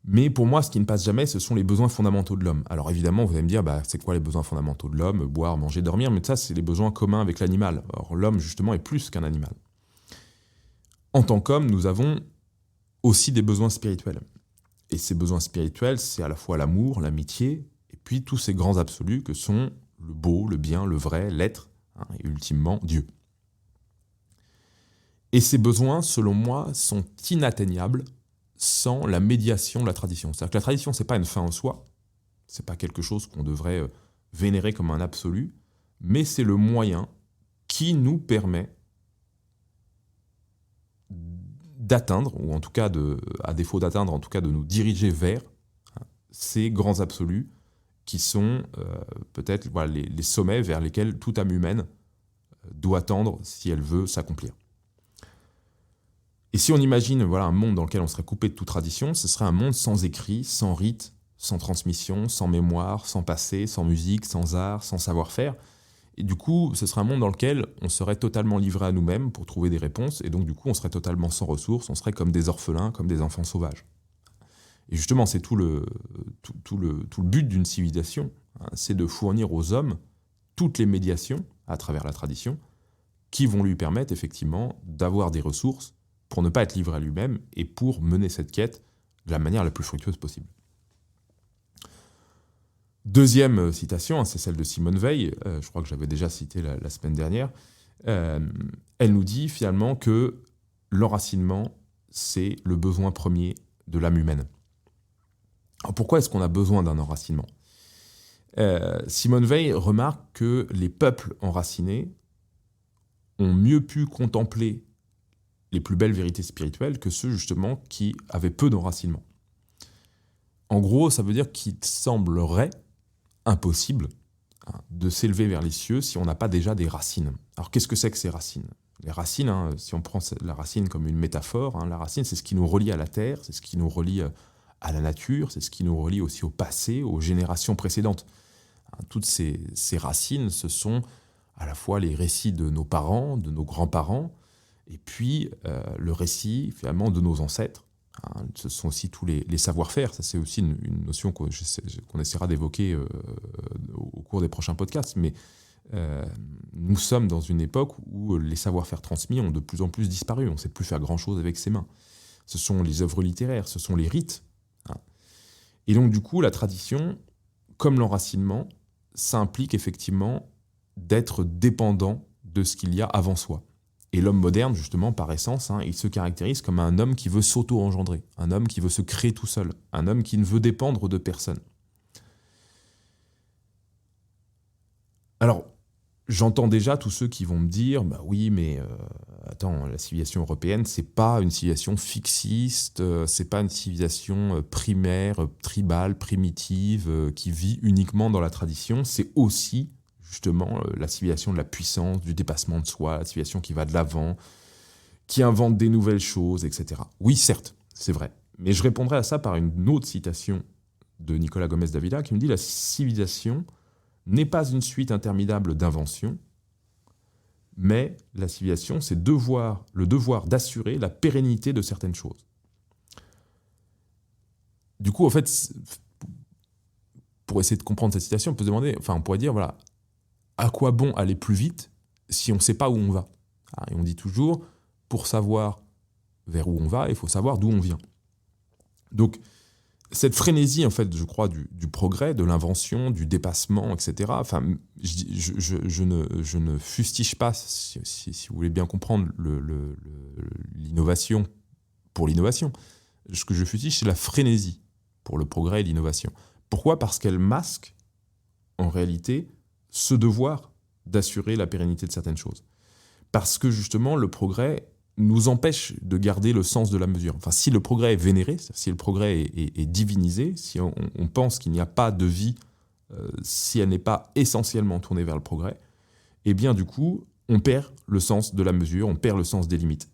Mais pour moi, ce qui ne passe jamais, ce sont les besoins fondamentaux de l'homme. Alors évidemment, vous allez me dire, c'est quoi les besoins fondamentaux de l'homme? Boire, manger, dormir, mais ça, c'est les besoins communs avec l'animal. Or, l'homme, justement, est plus qu'un animal. En tant qu'homme, nous avons aussi des besoins spirituels. Et ces besoins spirituels, c'est à la fois l'amour, l'amitié, et puis tous ces grands absolus que sont le beau, le bien, le vrai, l'être, hein, et ultimement Dieu. Et ces besoins, selon moi, sont inatteignables sans la médiation de la tradition. C'est-à-dire que la tradition, ce n'est pas une fin en soi, ce n'est pas quelque chose qu'on devrait vénérer comme un absolu, mais c'est le moyen qui nous permet d'atteindre, ou en tout cas, à défaut d'atteindre, en tout cas de nous diriger vers ces grands absolus qui sont peut-être les sommets vers lesquels toute âme humaine doit tendre si elle veut s'accomplir. Et si on imagine un monde dans lequel on serait coupé de toute tradition, ce serait un monde sans écrit, sans rite, sans transmission, sans mémoire, sans passé, sans musique, sans art, sans savoir-faire. Et du coup, ce serait un monde dans lequel on serait totalement livré à nous-mêmes pour trouver des réponses, et donc du coup, on serait totalement sans ressources, on serait comme des orphelins, comme des enfants sauvages. Et justement, c'est tout le but d'une civilisation, hein, c'est de fournir aux hommes toutes les médiations, à travers la tradition, qui vont lui permettre effectivement d'avoir des ressources pour ne pas être livré à lui-même et pour mener cette quête de la manière la plus fructueuse possible. Deuxième citation, hein, c'est celle de Simone Veil, je crois que j'avais déjà cité la semaine dernière. Elle nous dit finalement que l'enracinement, c'est le besoin premier de l'âme humaine. Alors pourquoi est-ce qu'on a besoin d'un enracinement? Simone Veil remarque que les peuples enracinés ont mieux pu contempler les plus belles vérités spirituelles que ceux justement qui avaient peu d'enracinement. En gros, ça veut dire qu'il semblerait impossible de s'élever vers les cieux si on n'a pas déjà des racines. Alors qu'est-ce que c'est que ces racines? Les racines, si on prend la racine comme une métaphore, la racine c'est ce qui nous relie à la terre, c'est ce qui nous relie à la nature, c'est ce qui nous relie aussi au passé, aux générations précédentes. Toutes ces racines, ce sont à la fois les récits de nos parents, de nos grands-parents, et puis le récit finalement de nos ancêtres. Ce sont aussi tous les savoir-faire. Ça, c'est aussi une notion qu'on essaiera d'évoquer au cours des prochains podcasts. Mais nous sommes dans une époque où les savoir-faire transmis ont de plus en plus disparu. On ne sait plus faire grand-chose avec ses mains. Ce sont les œuvres littéraires, ce sont les rites. Et donc, du coup, la tradition, comme l'enracinement, ça implique effectivement d'être dépendant de ce qu'il y a avant soi. Et l'homme moderne, justement, par essence, il se caractérise comme un homme qui veut s'auto-engendrer, un homme qui veut se créer tout seul, un homme qui ne veut dépendre de personne. Alors, j'entends déjà tous ceux qui vont me dire « oui, mais attends, la civilisation européenne, c'est pas une civilisation fixiste, c'est pas une civilisation primaire, tribale, primitive, qui vit uniquement dans la tradition, c'est aussi... » justement, la civilisation de la puissance, du dépassement de soi, la civilisation qui va de l'avant, qui invente des nouvelles choses, etc. Oui, certes, c'est vrai. Mais je répondrai à ça par une autre citation de Nicolas Gómez Dávila qui me dit « La civilisation n'est pas une suite interminable d'inventions, mais la civilisation, c'est le devoir d'assurer la pérennité de certaines choses. » Du coup, en fait, pour essayer de comprendre cette citation, on pourrait dire, voilà, à quoi bon aller plus vite si on ne sait pas où on va? Et on dit toujours, pour savoir vers où on va, il faut savoir d'où on vient. Donc, cette frénésie, en fait, je crois, du progrès, de l'invention, du dépassement, etc., je ne fustige pas, si vous voulez bien comprendre, l'innovation pour l'innovation. Ce que je fustige, c'est la frénésie pour le progrès et l'innovation. Pourquoi? Parce qu'elle masque en réalité, ce devoir d'assurer la pérennité de certaines choses. Parce que justement, le progrès nous empêche de garder le sens de la mesure. Enfin, si le progrès est vénéré, si le progrès est divinisé, si on pense qu'il n'y a pas de vie si elle n'est pas essentiellement tournée vers le progrès, eh bien du coup, on perd le sens de la mesure, on perd le sens des limites.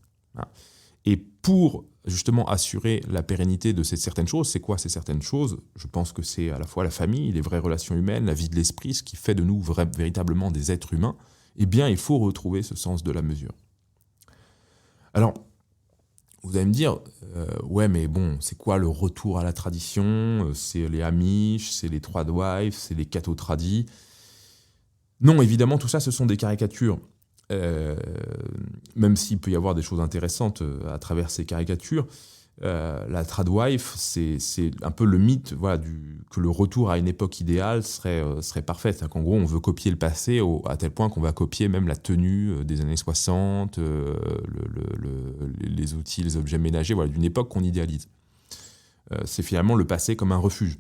Et pour justement assurer la pérennité de ces certaines choses, c'est quoi ces certaines choses? Je pense que c'est à la fois la famille, les vraies relations humaines, la vie de l'esprit, ce qui fait de nous véritablement des êtres humains. Eh bien, il faut retrouver ce sens de la mesure. Alors, vous allez me dire, ouais, mais bon, c'est quoi le retour à la tradition? C'est les Amish, c'est les Tradwives, c'est les Catho Tradis. Non, évidemment, tout ça, ce sont des caricatures. Même s'il peut y avoir des choses intéressantes à travers ces caricatures, la Tradwife, c'est un peu le mythe que le retour à une époque idéale serait parfait. C'est-à-dire qu'en gros, on veut copier le passé à tel point qu'on va copier même la tenue des années 60, les outils, les objets ménagers, d'une époque qu'on idéalise. C'est finalement le passé comme un refuge.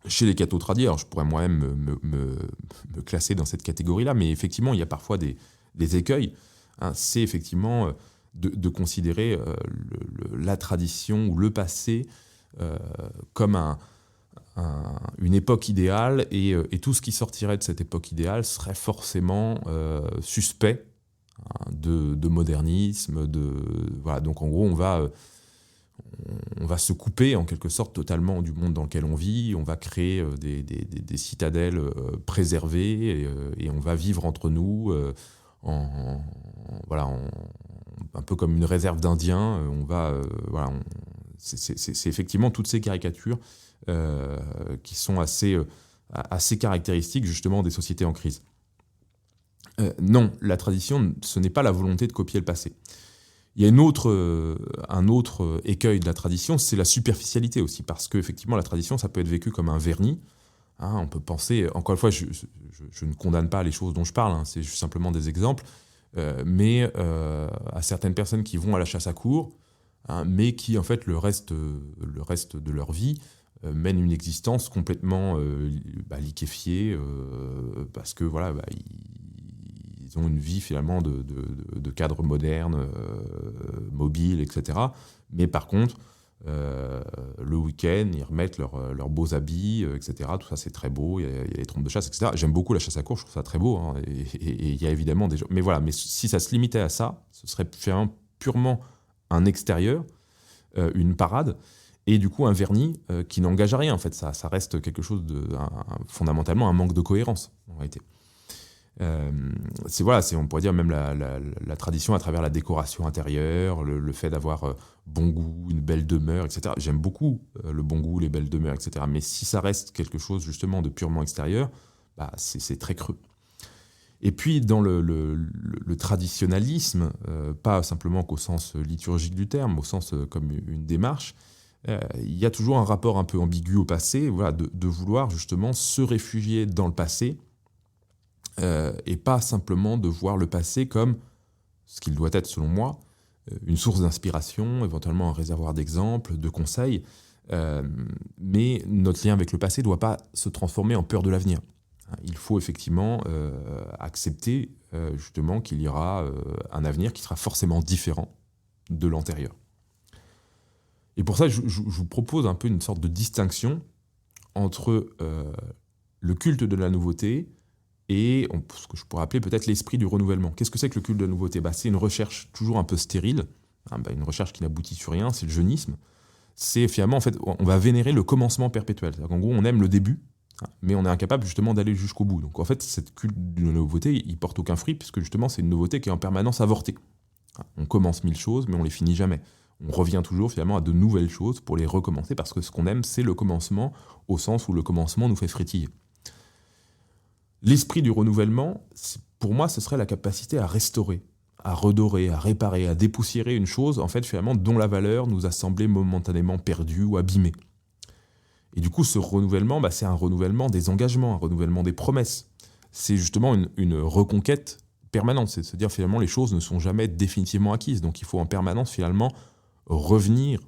Chez les Catho Tradis, alors je pourrais moi-même me classer dans cette catégorie-là, mais effectivement, il y a parfois des écueils. C'est effectivement de considérer la tradition ou le passé comme une époque idéale, et tout ce qui sortirait de cette époque idéale serait forcément suspect de modernisme. Donc en gros, on va se couper en quelque sorte totalement du monde dans lequel on vit, on va créer des citadelles préservées, et on va vivre entre nous un peu comme une réserve d'Indiens. C'est effectivement toutes ces caricatures qui sont assez caractéristiques justement des sociétés en crise. Non, la tradition, ce n'est pas la volonté de copier le passé. Il y a un autre écueil de la tradition, c'est la superficialité aussi, parce qu'effectivement, la tradition, ça peut être vécu comme un vernis. On peut penser, encore une fois, je ne condamne pas les choses dont je parle, c'est juste simplement des exemples, mais à certaines personnes qui vont à la chasse à courre, mais qui, en fait, le reste de leur vie, mènent une existence complètement liquéfiée, parce que, ils ont une vie finalement de cadre moderne, mobile, etc. Mais par contre, le week-end, ils remettent leurs beaux habits, etc. Tout ça, c'est très beau. Il y a les trompes de chasse, etc. J'aime beaucoup la chasse à courre, je trouve ça très beau. Et il y a évidemment des gens. Mais voilà, mais si ça se limitait à ça, ce serait finalement purement un extérieur, une parade, et du coup un vernis qui n'engage à rien. En fait, ça reste quelque chose fondamentalement un manque de cohérence en réalité. On pourrait dire même la tradition à travers la décoration intérieure, le fait d'avoir bon goût, une belle demeure, etc. J'aime beaucoup le bon goût, les belles demeures, etc. Mais si ça reste quelque chose justement de purement extérieur, c'est très creux. Et puis dans le traditionnalisme, pas simplement qu'au sens liturgique du terme, au sens comme une démarche, il y a toujours un rapport un peu ambigu au passé, de vouloir justement se réfugier dans le passé, et pas simplement de voir le passé comme ce qu'il doit être selon moi, une source d'inspiration, éventuellement un réservoir d'exemples, de conseils, mais notre lien avec le passé ne doit pas se transformer en peur de l'avenir. Il faut effectivement accepter justement qu'il y aura un avenir qui sera forcément différent de l'antérieur. Et pour ça, je vous propose un peu une sorte de distinction entre le culte de la nouveauté et ce que je pourrais appeler peut-être l'esprit du renouvellement. Qu'est-ce que c'est que le culte de la nouveauté ? C'est une recherche toujours un peu stérile, une recherche qui n'aboutit sur rien, c'est le jeunisme. C'est finalement, en fait, on va vénérer le commencement perpétuel. C'est-à-dire qu'en gros, on aime le début, mais on est incapable justement d'aller jusqu'au bout. Donc en fait, cette culte de la nouveauté, il porte aucun fruit, puisque justement, c'est une nouveauté qui est en permanence avortée. On commence 1000 choses, mais on les finit jamais. On revient toujours finalement à de nouvelles choses pour les recommencer, parce que ce qu'on aime, c'est le commencement, au sens où le commencement nous fait frétiller. L'esprit du renouvellement, pour moi, ce serait la capacité à restaurer, à redorer, à réparer, à dépoussiérer une chose, en fait, finalement, dont la valeur nous a semblé momentanément perdue ou abîmée. Et du coup, ce renouvellement, c'est un renouvellement des engagements, un renouvellement des promesses. C'est justement une reconquête permanente, c'est de se dire, finalement, les choses ne sont jamais définitivement acquises. Donc, il faut en permanence, finalement, revenir,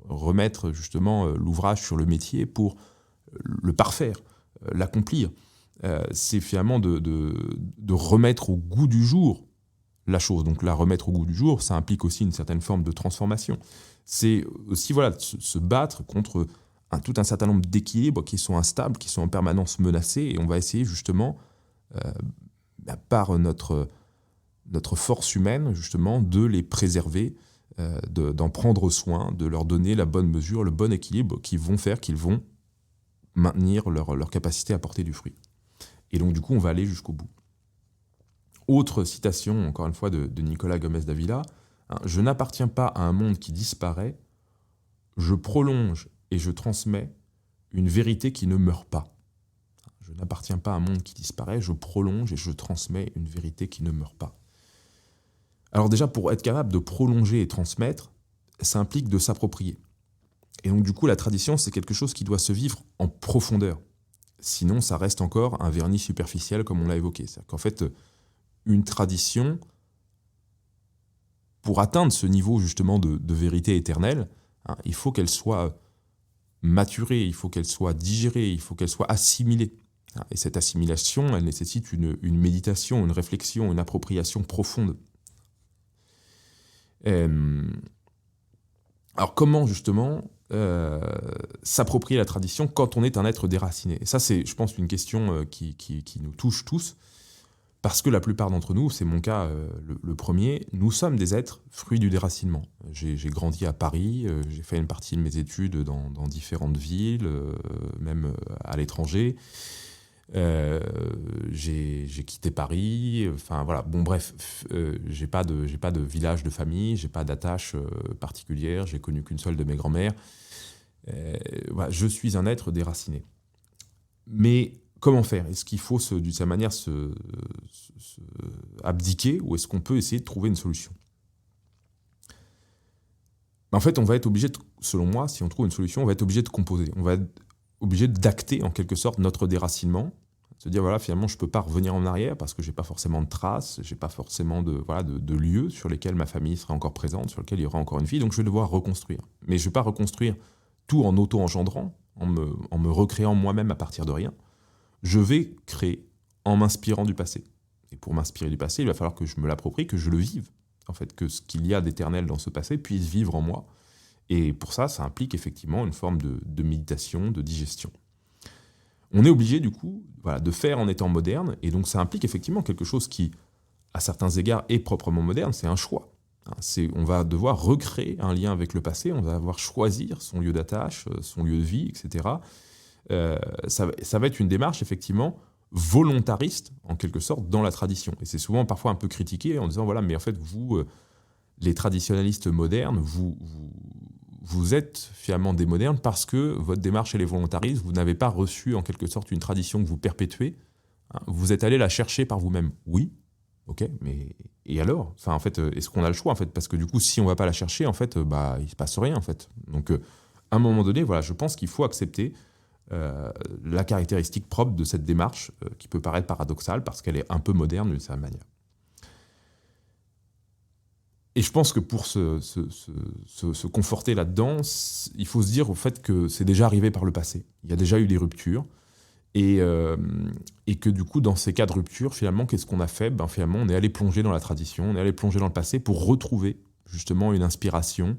remettre justement l'ouvrage sur le métier pour le parfaire, l'accomplir. C'est finalement de remettre au goût du jour la chose. Donc la remettre au goût du jour, ça implique aussi une certaine forme de transformation. C'est aussi de se battre contre tout un certain nombre d'équilibres qui sont instables, qui sont en permanence menacés, et on va essayer justement, par notre force humaine, justement, de les préserver, d'en prendre soin, de leur donner la bonne mesure, le bon équilibre qui vont faire qu'ils vont maintenir leur capacité à porter du fruit. Et donc, du coup, on va aller jusqu'au bout. Autre citation, encore une fois, de Nicolas Gomes Dávila, « Je n'appartiens pas à un monde qui disparaît, je prolonge et je transmets une vérité qui ne meurt pas. » Je n'appartiens pas à un monde qui disparaît, je prolonge et je transmets une vérité qui ne meurt pas. Alors déjà, pour être capable de prolonger et transmettre, ça implique de s'approprier. Et donc du coup, la tradition, c'est quelque chose qui doit se vivre en profondeur. Sinon, ça reste encore un vernis superficiel, comme on l'a évoqué. C'est-à-dire qu'en fait, une tradition, pour atteindre ce niveau justement de vérité éternelle, il faut qu'elle soit maturée, il faut qu'elle soit digérée, il faut qu'elle soit assimilée. Et cette assimilation, elle nécessite une méditation, une réflexion, une appropriation profonde. Alors comment justement s'approprier la tradition quand on est un être déraciné? Et ça, c'est, je pense, une question qui nous touche tous, parce que la plupart d'entre nous, c'est mon cas le premier, nous sommes des êtres fruits du déracinement. J'ai grandi à Paris, j'ai fait une partie de mes études dans différentes villes, même à l'étranger. J'ai quitté Paris, enfin voilà, bon bref, j'ai pas de village de famille, j'ai pas d'attache particulière, j'ai connu qu'une seule de mes grand-mères. Voilà, je suis un être déraciné. Mais comment faire? Est-ce qu'il faut d'une certaine manière se abdiquer, ou est-ce qu'on peut essayer de trouver une solution? En fait, on va être obligé, selon moi, si on trouve une solution, on va être obligé de composer. On va être obligé d'acter en quelque sorte notre déracinement, se dire voilà, finalement je peux pas revenir en arrière parce que j'ai pas forcément de traces, j'ai pas forcément de lieux sur lesquels ma famille sera encore présente, sur lesquels il y aura encore une vie, donc je vais devoir reconstruire. Mais je vais pas reconstruire tout en auto-engendrant, en me recréant moi-même à partir de rien. Je vais créer en m'inspirant du passé. Et pour m'inspirer du passé, il va falloir que je me l'approprie, que je le vive, en fait, que ce qu'il y a d'éternel dans ce passé puisse vivre en moi. Et pour ça, ça implique effectivement une forme de méditation, de digestion. On est obligé, du coup, de faire en étant moderne, et donc ça implique effectivement quelque chose qui, à certains égards, est proprement moderne, c'est un choix. On va devoir recréer un lien avec le passé, on va devoir choisir son lieu d'attache, son lieu de vie, etc. Ça va être une démarche, effectivement, volontariste, en quelque sorte, dans la tradition. Et c'est souvent parfois un peu critiqué en disant, voilà, mais en fait, vous, les traditionalistes modernes, vous êtes finalement des modernes parce que votre démarche, elle est volontariste, vous n'avez pas reçu en quelque sorte une tradition que vous perpétuez, vous êtes allé la chercher par vous-même. Oui, ok, mais et alors? Enfin, en fait, est-ce qu'on a le choix, en fait? Parce que du coup, si on ne va pas la chercher, en fait, il ne se passe rien, en fait. Donc, à un moment donné, voilà, je pense qu'il faut accepter la caractéristique propre de cette démarche, qui peut paraître paradoxale parce qu'elle est un peu moderne d'une certaine manière. Et je pense que pour se conforter là-dedans, il faut se dire au fait que c'est déjà arrivé par le passé. Il y a déjà eu des ruptures. Et que du coup, dans ces cas de rupture, finalement, qu'est-ce qu'on a fait? Finalement, on est allé plonger dans la tradition, on est allé plonger dans le passé pour retrouver justement une inspiration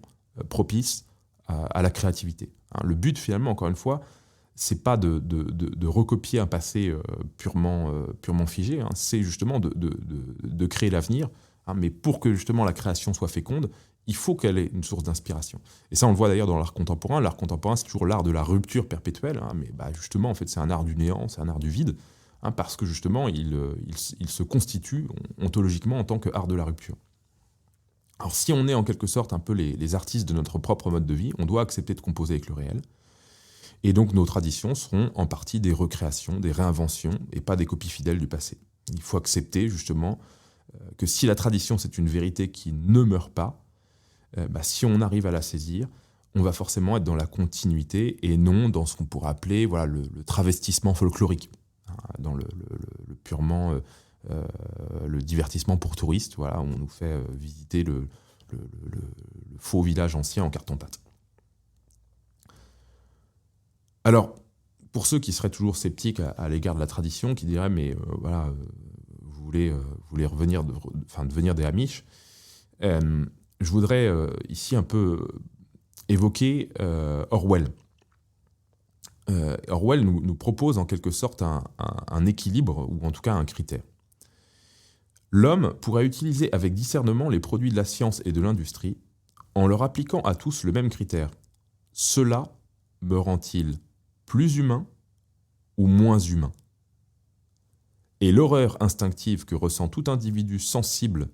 propice à la créativité. Le but, finalement, encore une fois, c'est pas de recopier un passé purement figé, c'est justement de créer l'avenir. Mais pour que justement la création soit féconde, il faut qu'elle ait une source d'inspiration. Et ça, on le voit d'ailleurs dans l'art contemporain. L'art contemporain, c'est toujours l'art de la rupture perpétuelle, mais justement, en fait, c'est un art du néant, c'est un art du vide, parce que justement, il se constitue ontologiquement en tant qu'art de la rupture. Alors, si on est en quelque sorte un peu les artistes de notre propre mode de vie, on doit accepter de composer avec le réel. Et donc, nos traditions seront en partie des recréations, des réinventions, et pas des copies fidèles du passé. Il faut accepter justement que si la tradition, c'est une vérité qui ne meurt pas, si on arrive à la saisir, on va forcément être dans la continuité et non dans ce qu'on pourrait appeler le travestissement folklorique, dans le purement le divertissement pour touristes, où on nous fait visiter le faux village ancien en carton-pâte. Alors, pour ceux qui seraient toujours sceptiques à l'égard de la tradition, qui diraient mais voilà, vous voulez devenir des Amish, je voudrais ici un peu évoquer Orwell. Orwell nous propose en quelque sorte un équilibre, ou en tout cas un critère. L'homme pourrait utiliser avec discernement les produits de la science et de l'industrie en leur appliquant à tous le même critère. Cela me rend-il plus humain ou moins humain ? Et l'horreur instinctive que ressent tout individu sensible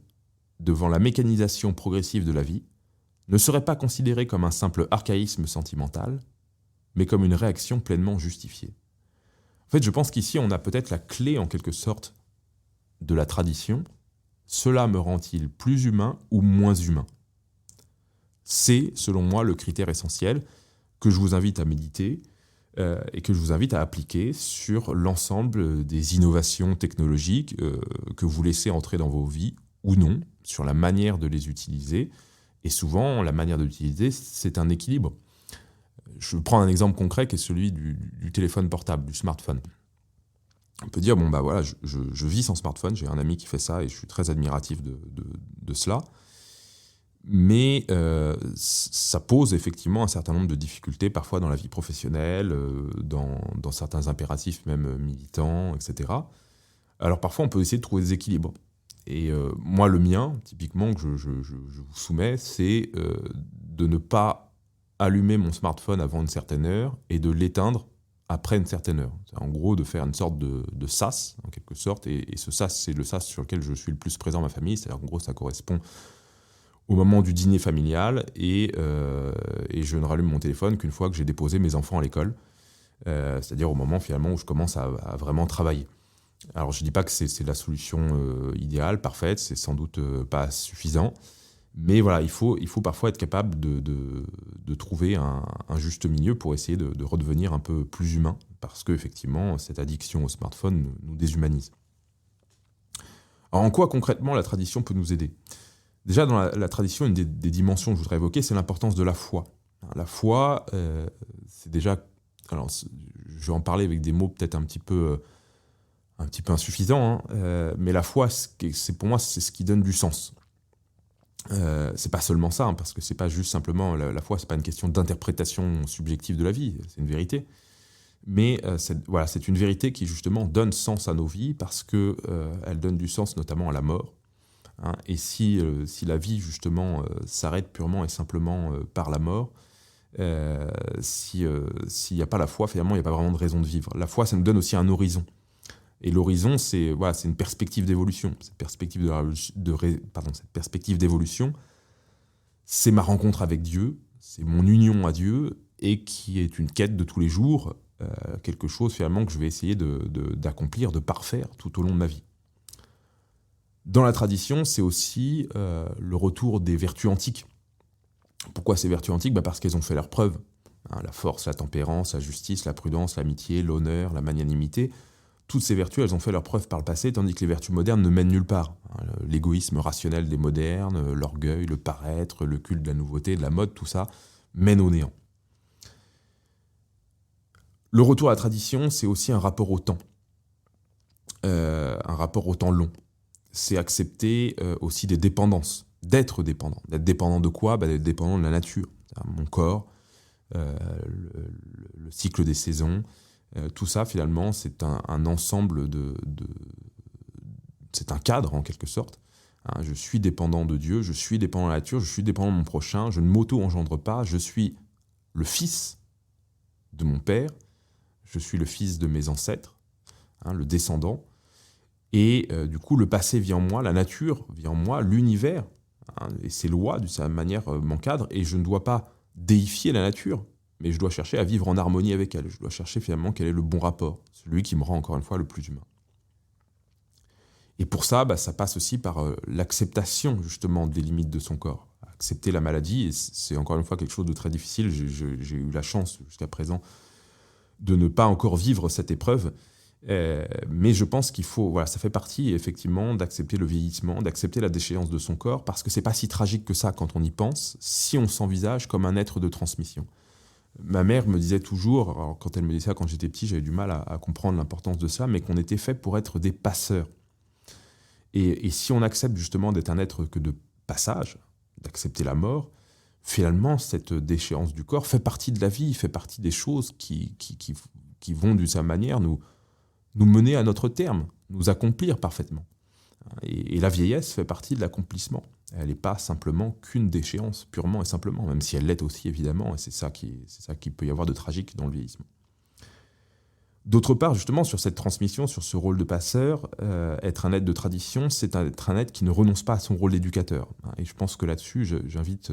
devant la mécanisation progressive de la vie ne serait pas considérée comme un simple archaïsme sentimental, mais comme une réaction pleinement justifiée. En fait, je pense qu'ici, on a peut-être la clé, en quelque sorte, de la tradition. Cela me rend-il plus humain ou moins humain ? C'est, selon moi, le critère essentiel que je vous invite à méditer et que je vous invite à appliquer sur l'ensemble des innovations technologiques que vous laissez entrer dans vos vies ou non, sur la manière de les utiliser. Et souvent, la manière de l'utiliser, c'est un équilibre. Je prends un exemple concret qui est celui du téléphone portable, du smartphone. On peut dire, bon bah voilà, je vis sans smartphone, j'ai un ami qui fait ça et je suis très admiratif de cela. Mais ça pose effectivement un certain nombre de difficultés, parfois dans la vie professionnelle, dans certains impératifs même militants, etc. Alors parfois on peut essayer de trouver des équilibres. Et moi le mien, typiquement, que je vous soumets, c'est de ne pas allumer mon smartphone avant une certaine heure et de l'éteindre après une certaine heure. C'est en gros de faire une sorte de sas, en quelque sorte, et ce sas, c'est le sas sur lequel je suis le plus présent à ma famille, c'est-à-dire qu'en gros ça correspond au moment du dîner familial, et je ne rallume mon téléphone qu'une fois que j'ai déposé mes enfants à l'école, c'est-à-dire au moment finalement où je commence à vraiment travailler. Alors je ne dis pas que c'est la solution idéale, parfaite, c'est sans doute pas suffisant, mais voilà, il faut parfois être capable de trouver un juste milieu pour essayer de redevenir un peu plus humain, parce qu'effectivement, cette addiction au smartphone nous déshumanise. Alors en quoi concrètement la tradition peut nous aider ? Déjà, dans la tradition, une des dimensions que je voudrais évoquer, c'est l'importance de la foi. La foi, c'est déjà... Alors, je vais en parler avec des mots peut-être un petit peu insuffisants, mais la foi, pour moi, c'est ce qui donne du sens. C'est pas seulement ça, parce que c'est pas juste simplement... La foi, c'est pas une question d'interprétation subjective de la vie, c'est une vérité. Mais c'est une vérité qui, justement, donne sens à nos vies, parce qu'elle donne du sens notamment à la mort. Et si la vie, justement, s'arrête purement et simplement par la mort, s'il n'y a pas la foi, finalement, il n'y a pas vraiment de raison de vivre. La foi, ça nous donne aussi un horizon. Et l'horizon, c'est une perspective d'évolution. Cette perspective d'évolution, c'est ma rencontre avec Dieu, c'est mon union à Dieu, et qui est une quête de tous les jours, quelque chose, finalement, que je vais essayer d'accomplir, de parfaire tout au long de ma vie. Dans la tradition, c'est aussi le retour des vertus antiques. Pourquoi ces vertus antiques ? Parce qu'elles ont fait leurs preuves. La force, la tempérance, la justice, la prudence, l'amitié, l'honneur, la magnanimité. Toutes ces vertus, elles ont fait leurs preuves par le passé, tandis que les vertus modernes ne mènent nulle part. L'égoïsme rationnel des modernes, l'orgueil, le paraître, le culte de la nouveauté, de la mode, tout ça mène au néant. Le retour à la tradition, c'est aussi un rapport au temps. Un rapport au temps long. C'est accepter aussi des dépendances, d'être dépendant. D'être dépendant de quoi ? D'être dépendant de la nature, mon corps, le cycle des saisons. Tout ça, finalement, c'est un ensemble c'est un cadre, en quelque sorte. Je suis dépendant de Dieu, je suis dépendant de la nature, je suis dépendant de mon prochain, je ne m'auto-engendre pas, je suis le fils de mon père, je suis le fils de mes ancêtres, le descendant. Et du coup, le passé vient en moi, la nature vient en moi, l'univers, et ses lois, de sa manière, m'encadrent, et je ne dois pas déifier la nature, mais je dois chercher à vivre en harmonie avec elle. Je dois chercher finalement quel est le bon rapport, celui qui me rend encore une fois le plus humain. Et pour ça, ça passe aussi par l'acceptation justement des limites de son corps. Accepter la maladie, et c'est encore une fois quelque chose de très difficile. J'ai eu la chance jusqu'à présent de ne pas encore vivre cette épreuve. Mais je pense qu'il faut, ça fait partie effectivement d'accepter le vieillissement, d'accepter la déchéance de son corps, parce que c'est pas si tragique que ça quand on y pense, si on s'envisage comme un être de transmission. Ma mère me disait toujours, alors quand elle me disait ça quand j'étais petit, j'avais du mal à comprendre l'importance de ça, mais qu'on était fait pour être des passeurs. Et si on accepte justement d'être un être que de passage, d'accepter la mort, finalement, cette déchéance du corps fait partie de la vie, fait partie des choses qui vont d'une certaine manière nous mener à notre terme, nous accomplir parfaitement. Et la vieillesse fait partie de l'accomplissement. Elle n'est pas simplement qu'une déchéance, purement et simplement, même si elle l'est aussi évidemment, et c'est ça qui peut y avoir de tragique dans le vieillissement. D'autre part, justement, sur cette transmission, sur ce rôle de passeur, être un être de tradition, c'est être un être qui ne renonce pas à son rôle d'éducateur. Et je pense que là-dessus, j'invite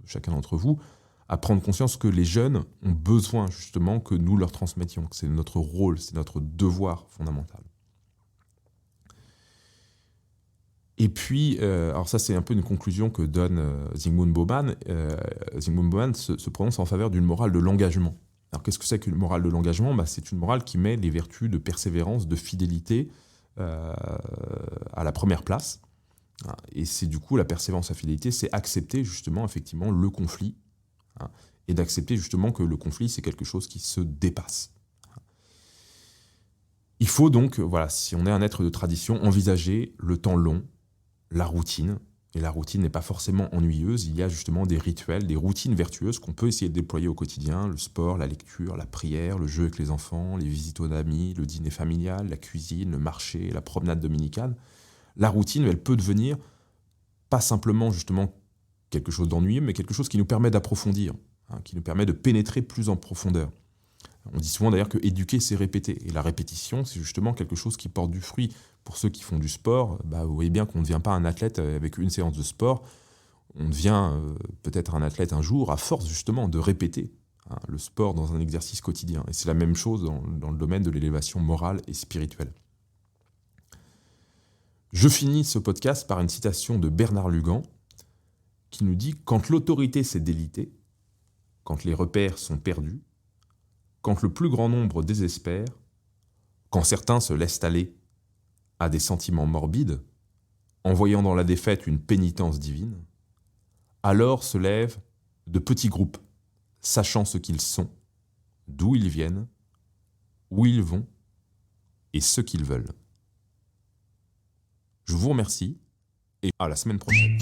chacun d'entre vous à prendre conscience que les jeunes ont besoin justement que nous leur transmettions, que c'est notre rôle, c'est notre devoir fondamental. Et puis, alors ça c'est un peu une conclusion que donne Zygmunt Bauman. Zygmunt Bauman se prononce en faveur d'une morale de l'engagement. Alors qu'est-ce que c'est qu'une morale de l'engagement ? C'est une morale qui met les vertus de persévérance, de fidélité à la première place. Et c'est du coup la persévérance et la fidélité, c'est accepter justement effectivement le conflit, et d'accepter justement que le conflit c'est quelque chose qui se dépasse. Il faut donc, voilà, si on est un être de tradition, envisager le temps long, la routine. Et la routine n'est pas forcément ennuyeuse, il y a justement des rituels, des routines vertueuses qu'on peut essayer de déployer au quotidien, le sport, la lecture, la prière, le jeu avec les enfants, les visites aux amis, le dîner familial, la cuisine, le marché, la promenade dominicale. La routine, elle peut devenir pas simplement justement quelque chose d'ennuyeux, mais quelque chose qui nous permet d'approfondir, qui nous permet de pénétrer plus en profondeur. On dit souvent d'ailleurs que éduquer, c'est répéter. Et la répétition, c'est justement quelque chose qui porte du fruit. Pour ceux qui font du sport, vous voyez bien qu'on ne devient pas un athlète avec une séance de sport. On devient peut-être un athlète un jour à force justement de répéter le sport dans un exercice quotidien. Et c'est la même chose dans le domaine de l'élévation morale et spirituelle. Je finis ce podcast par une citation de Bernard Lugan qui nous dit « Quand l'autorité s'est délitée, quand les repères sont perdus, quand le plus grand nombre désespère, quand certains se laissent aller à des sentiments morbides, en voyant dans la défaite une pénitence divine, alors se lèvent de petits groupes, sachant ce qu'ils sont, d'où ils viennent, où ils vont et ce qu'ils veulent. Je vous remercie et à la semaine prochaine.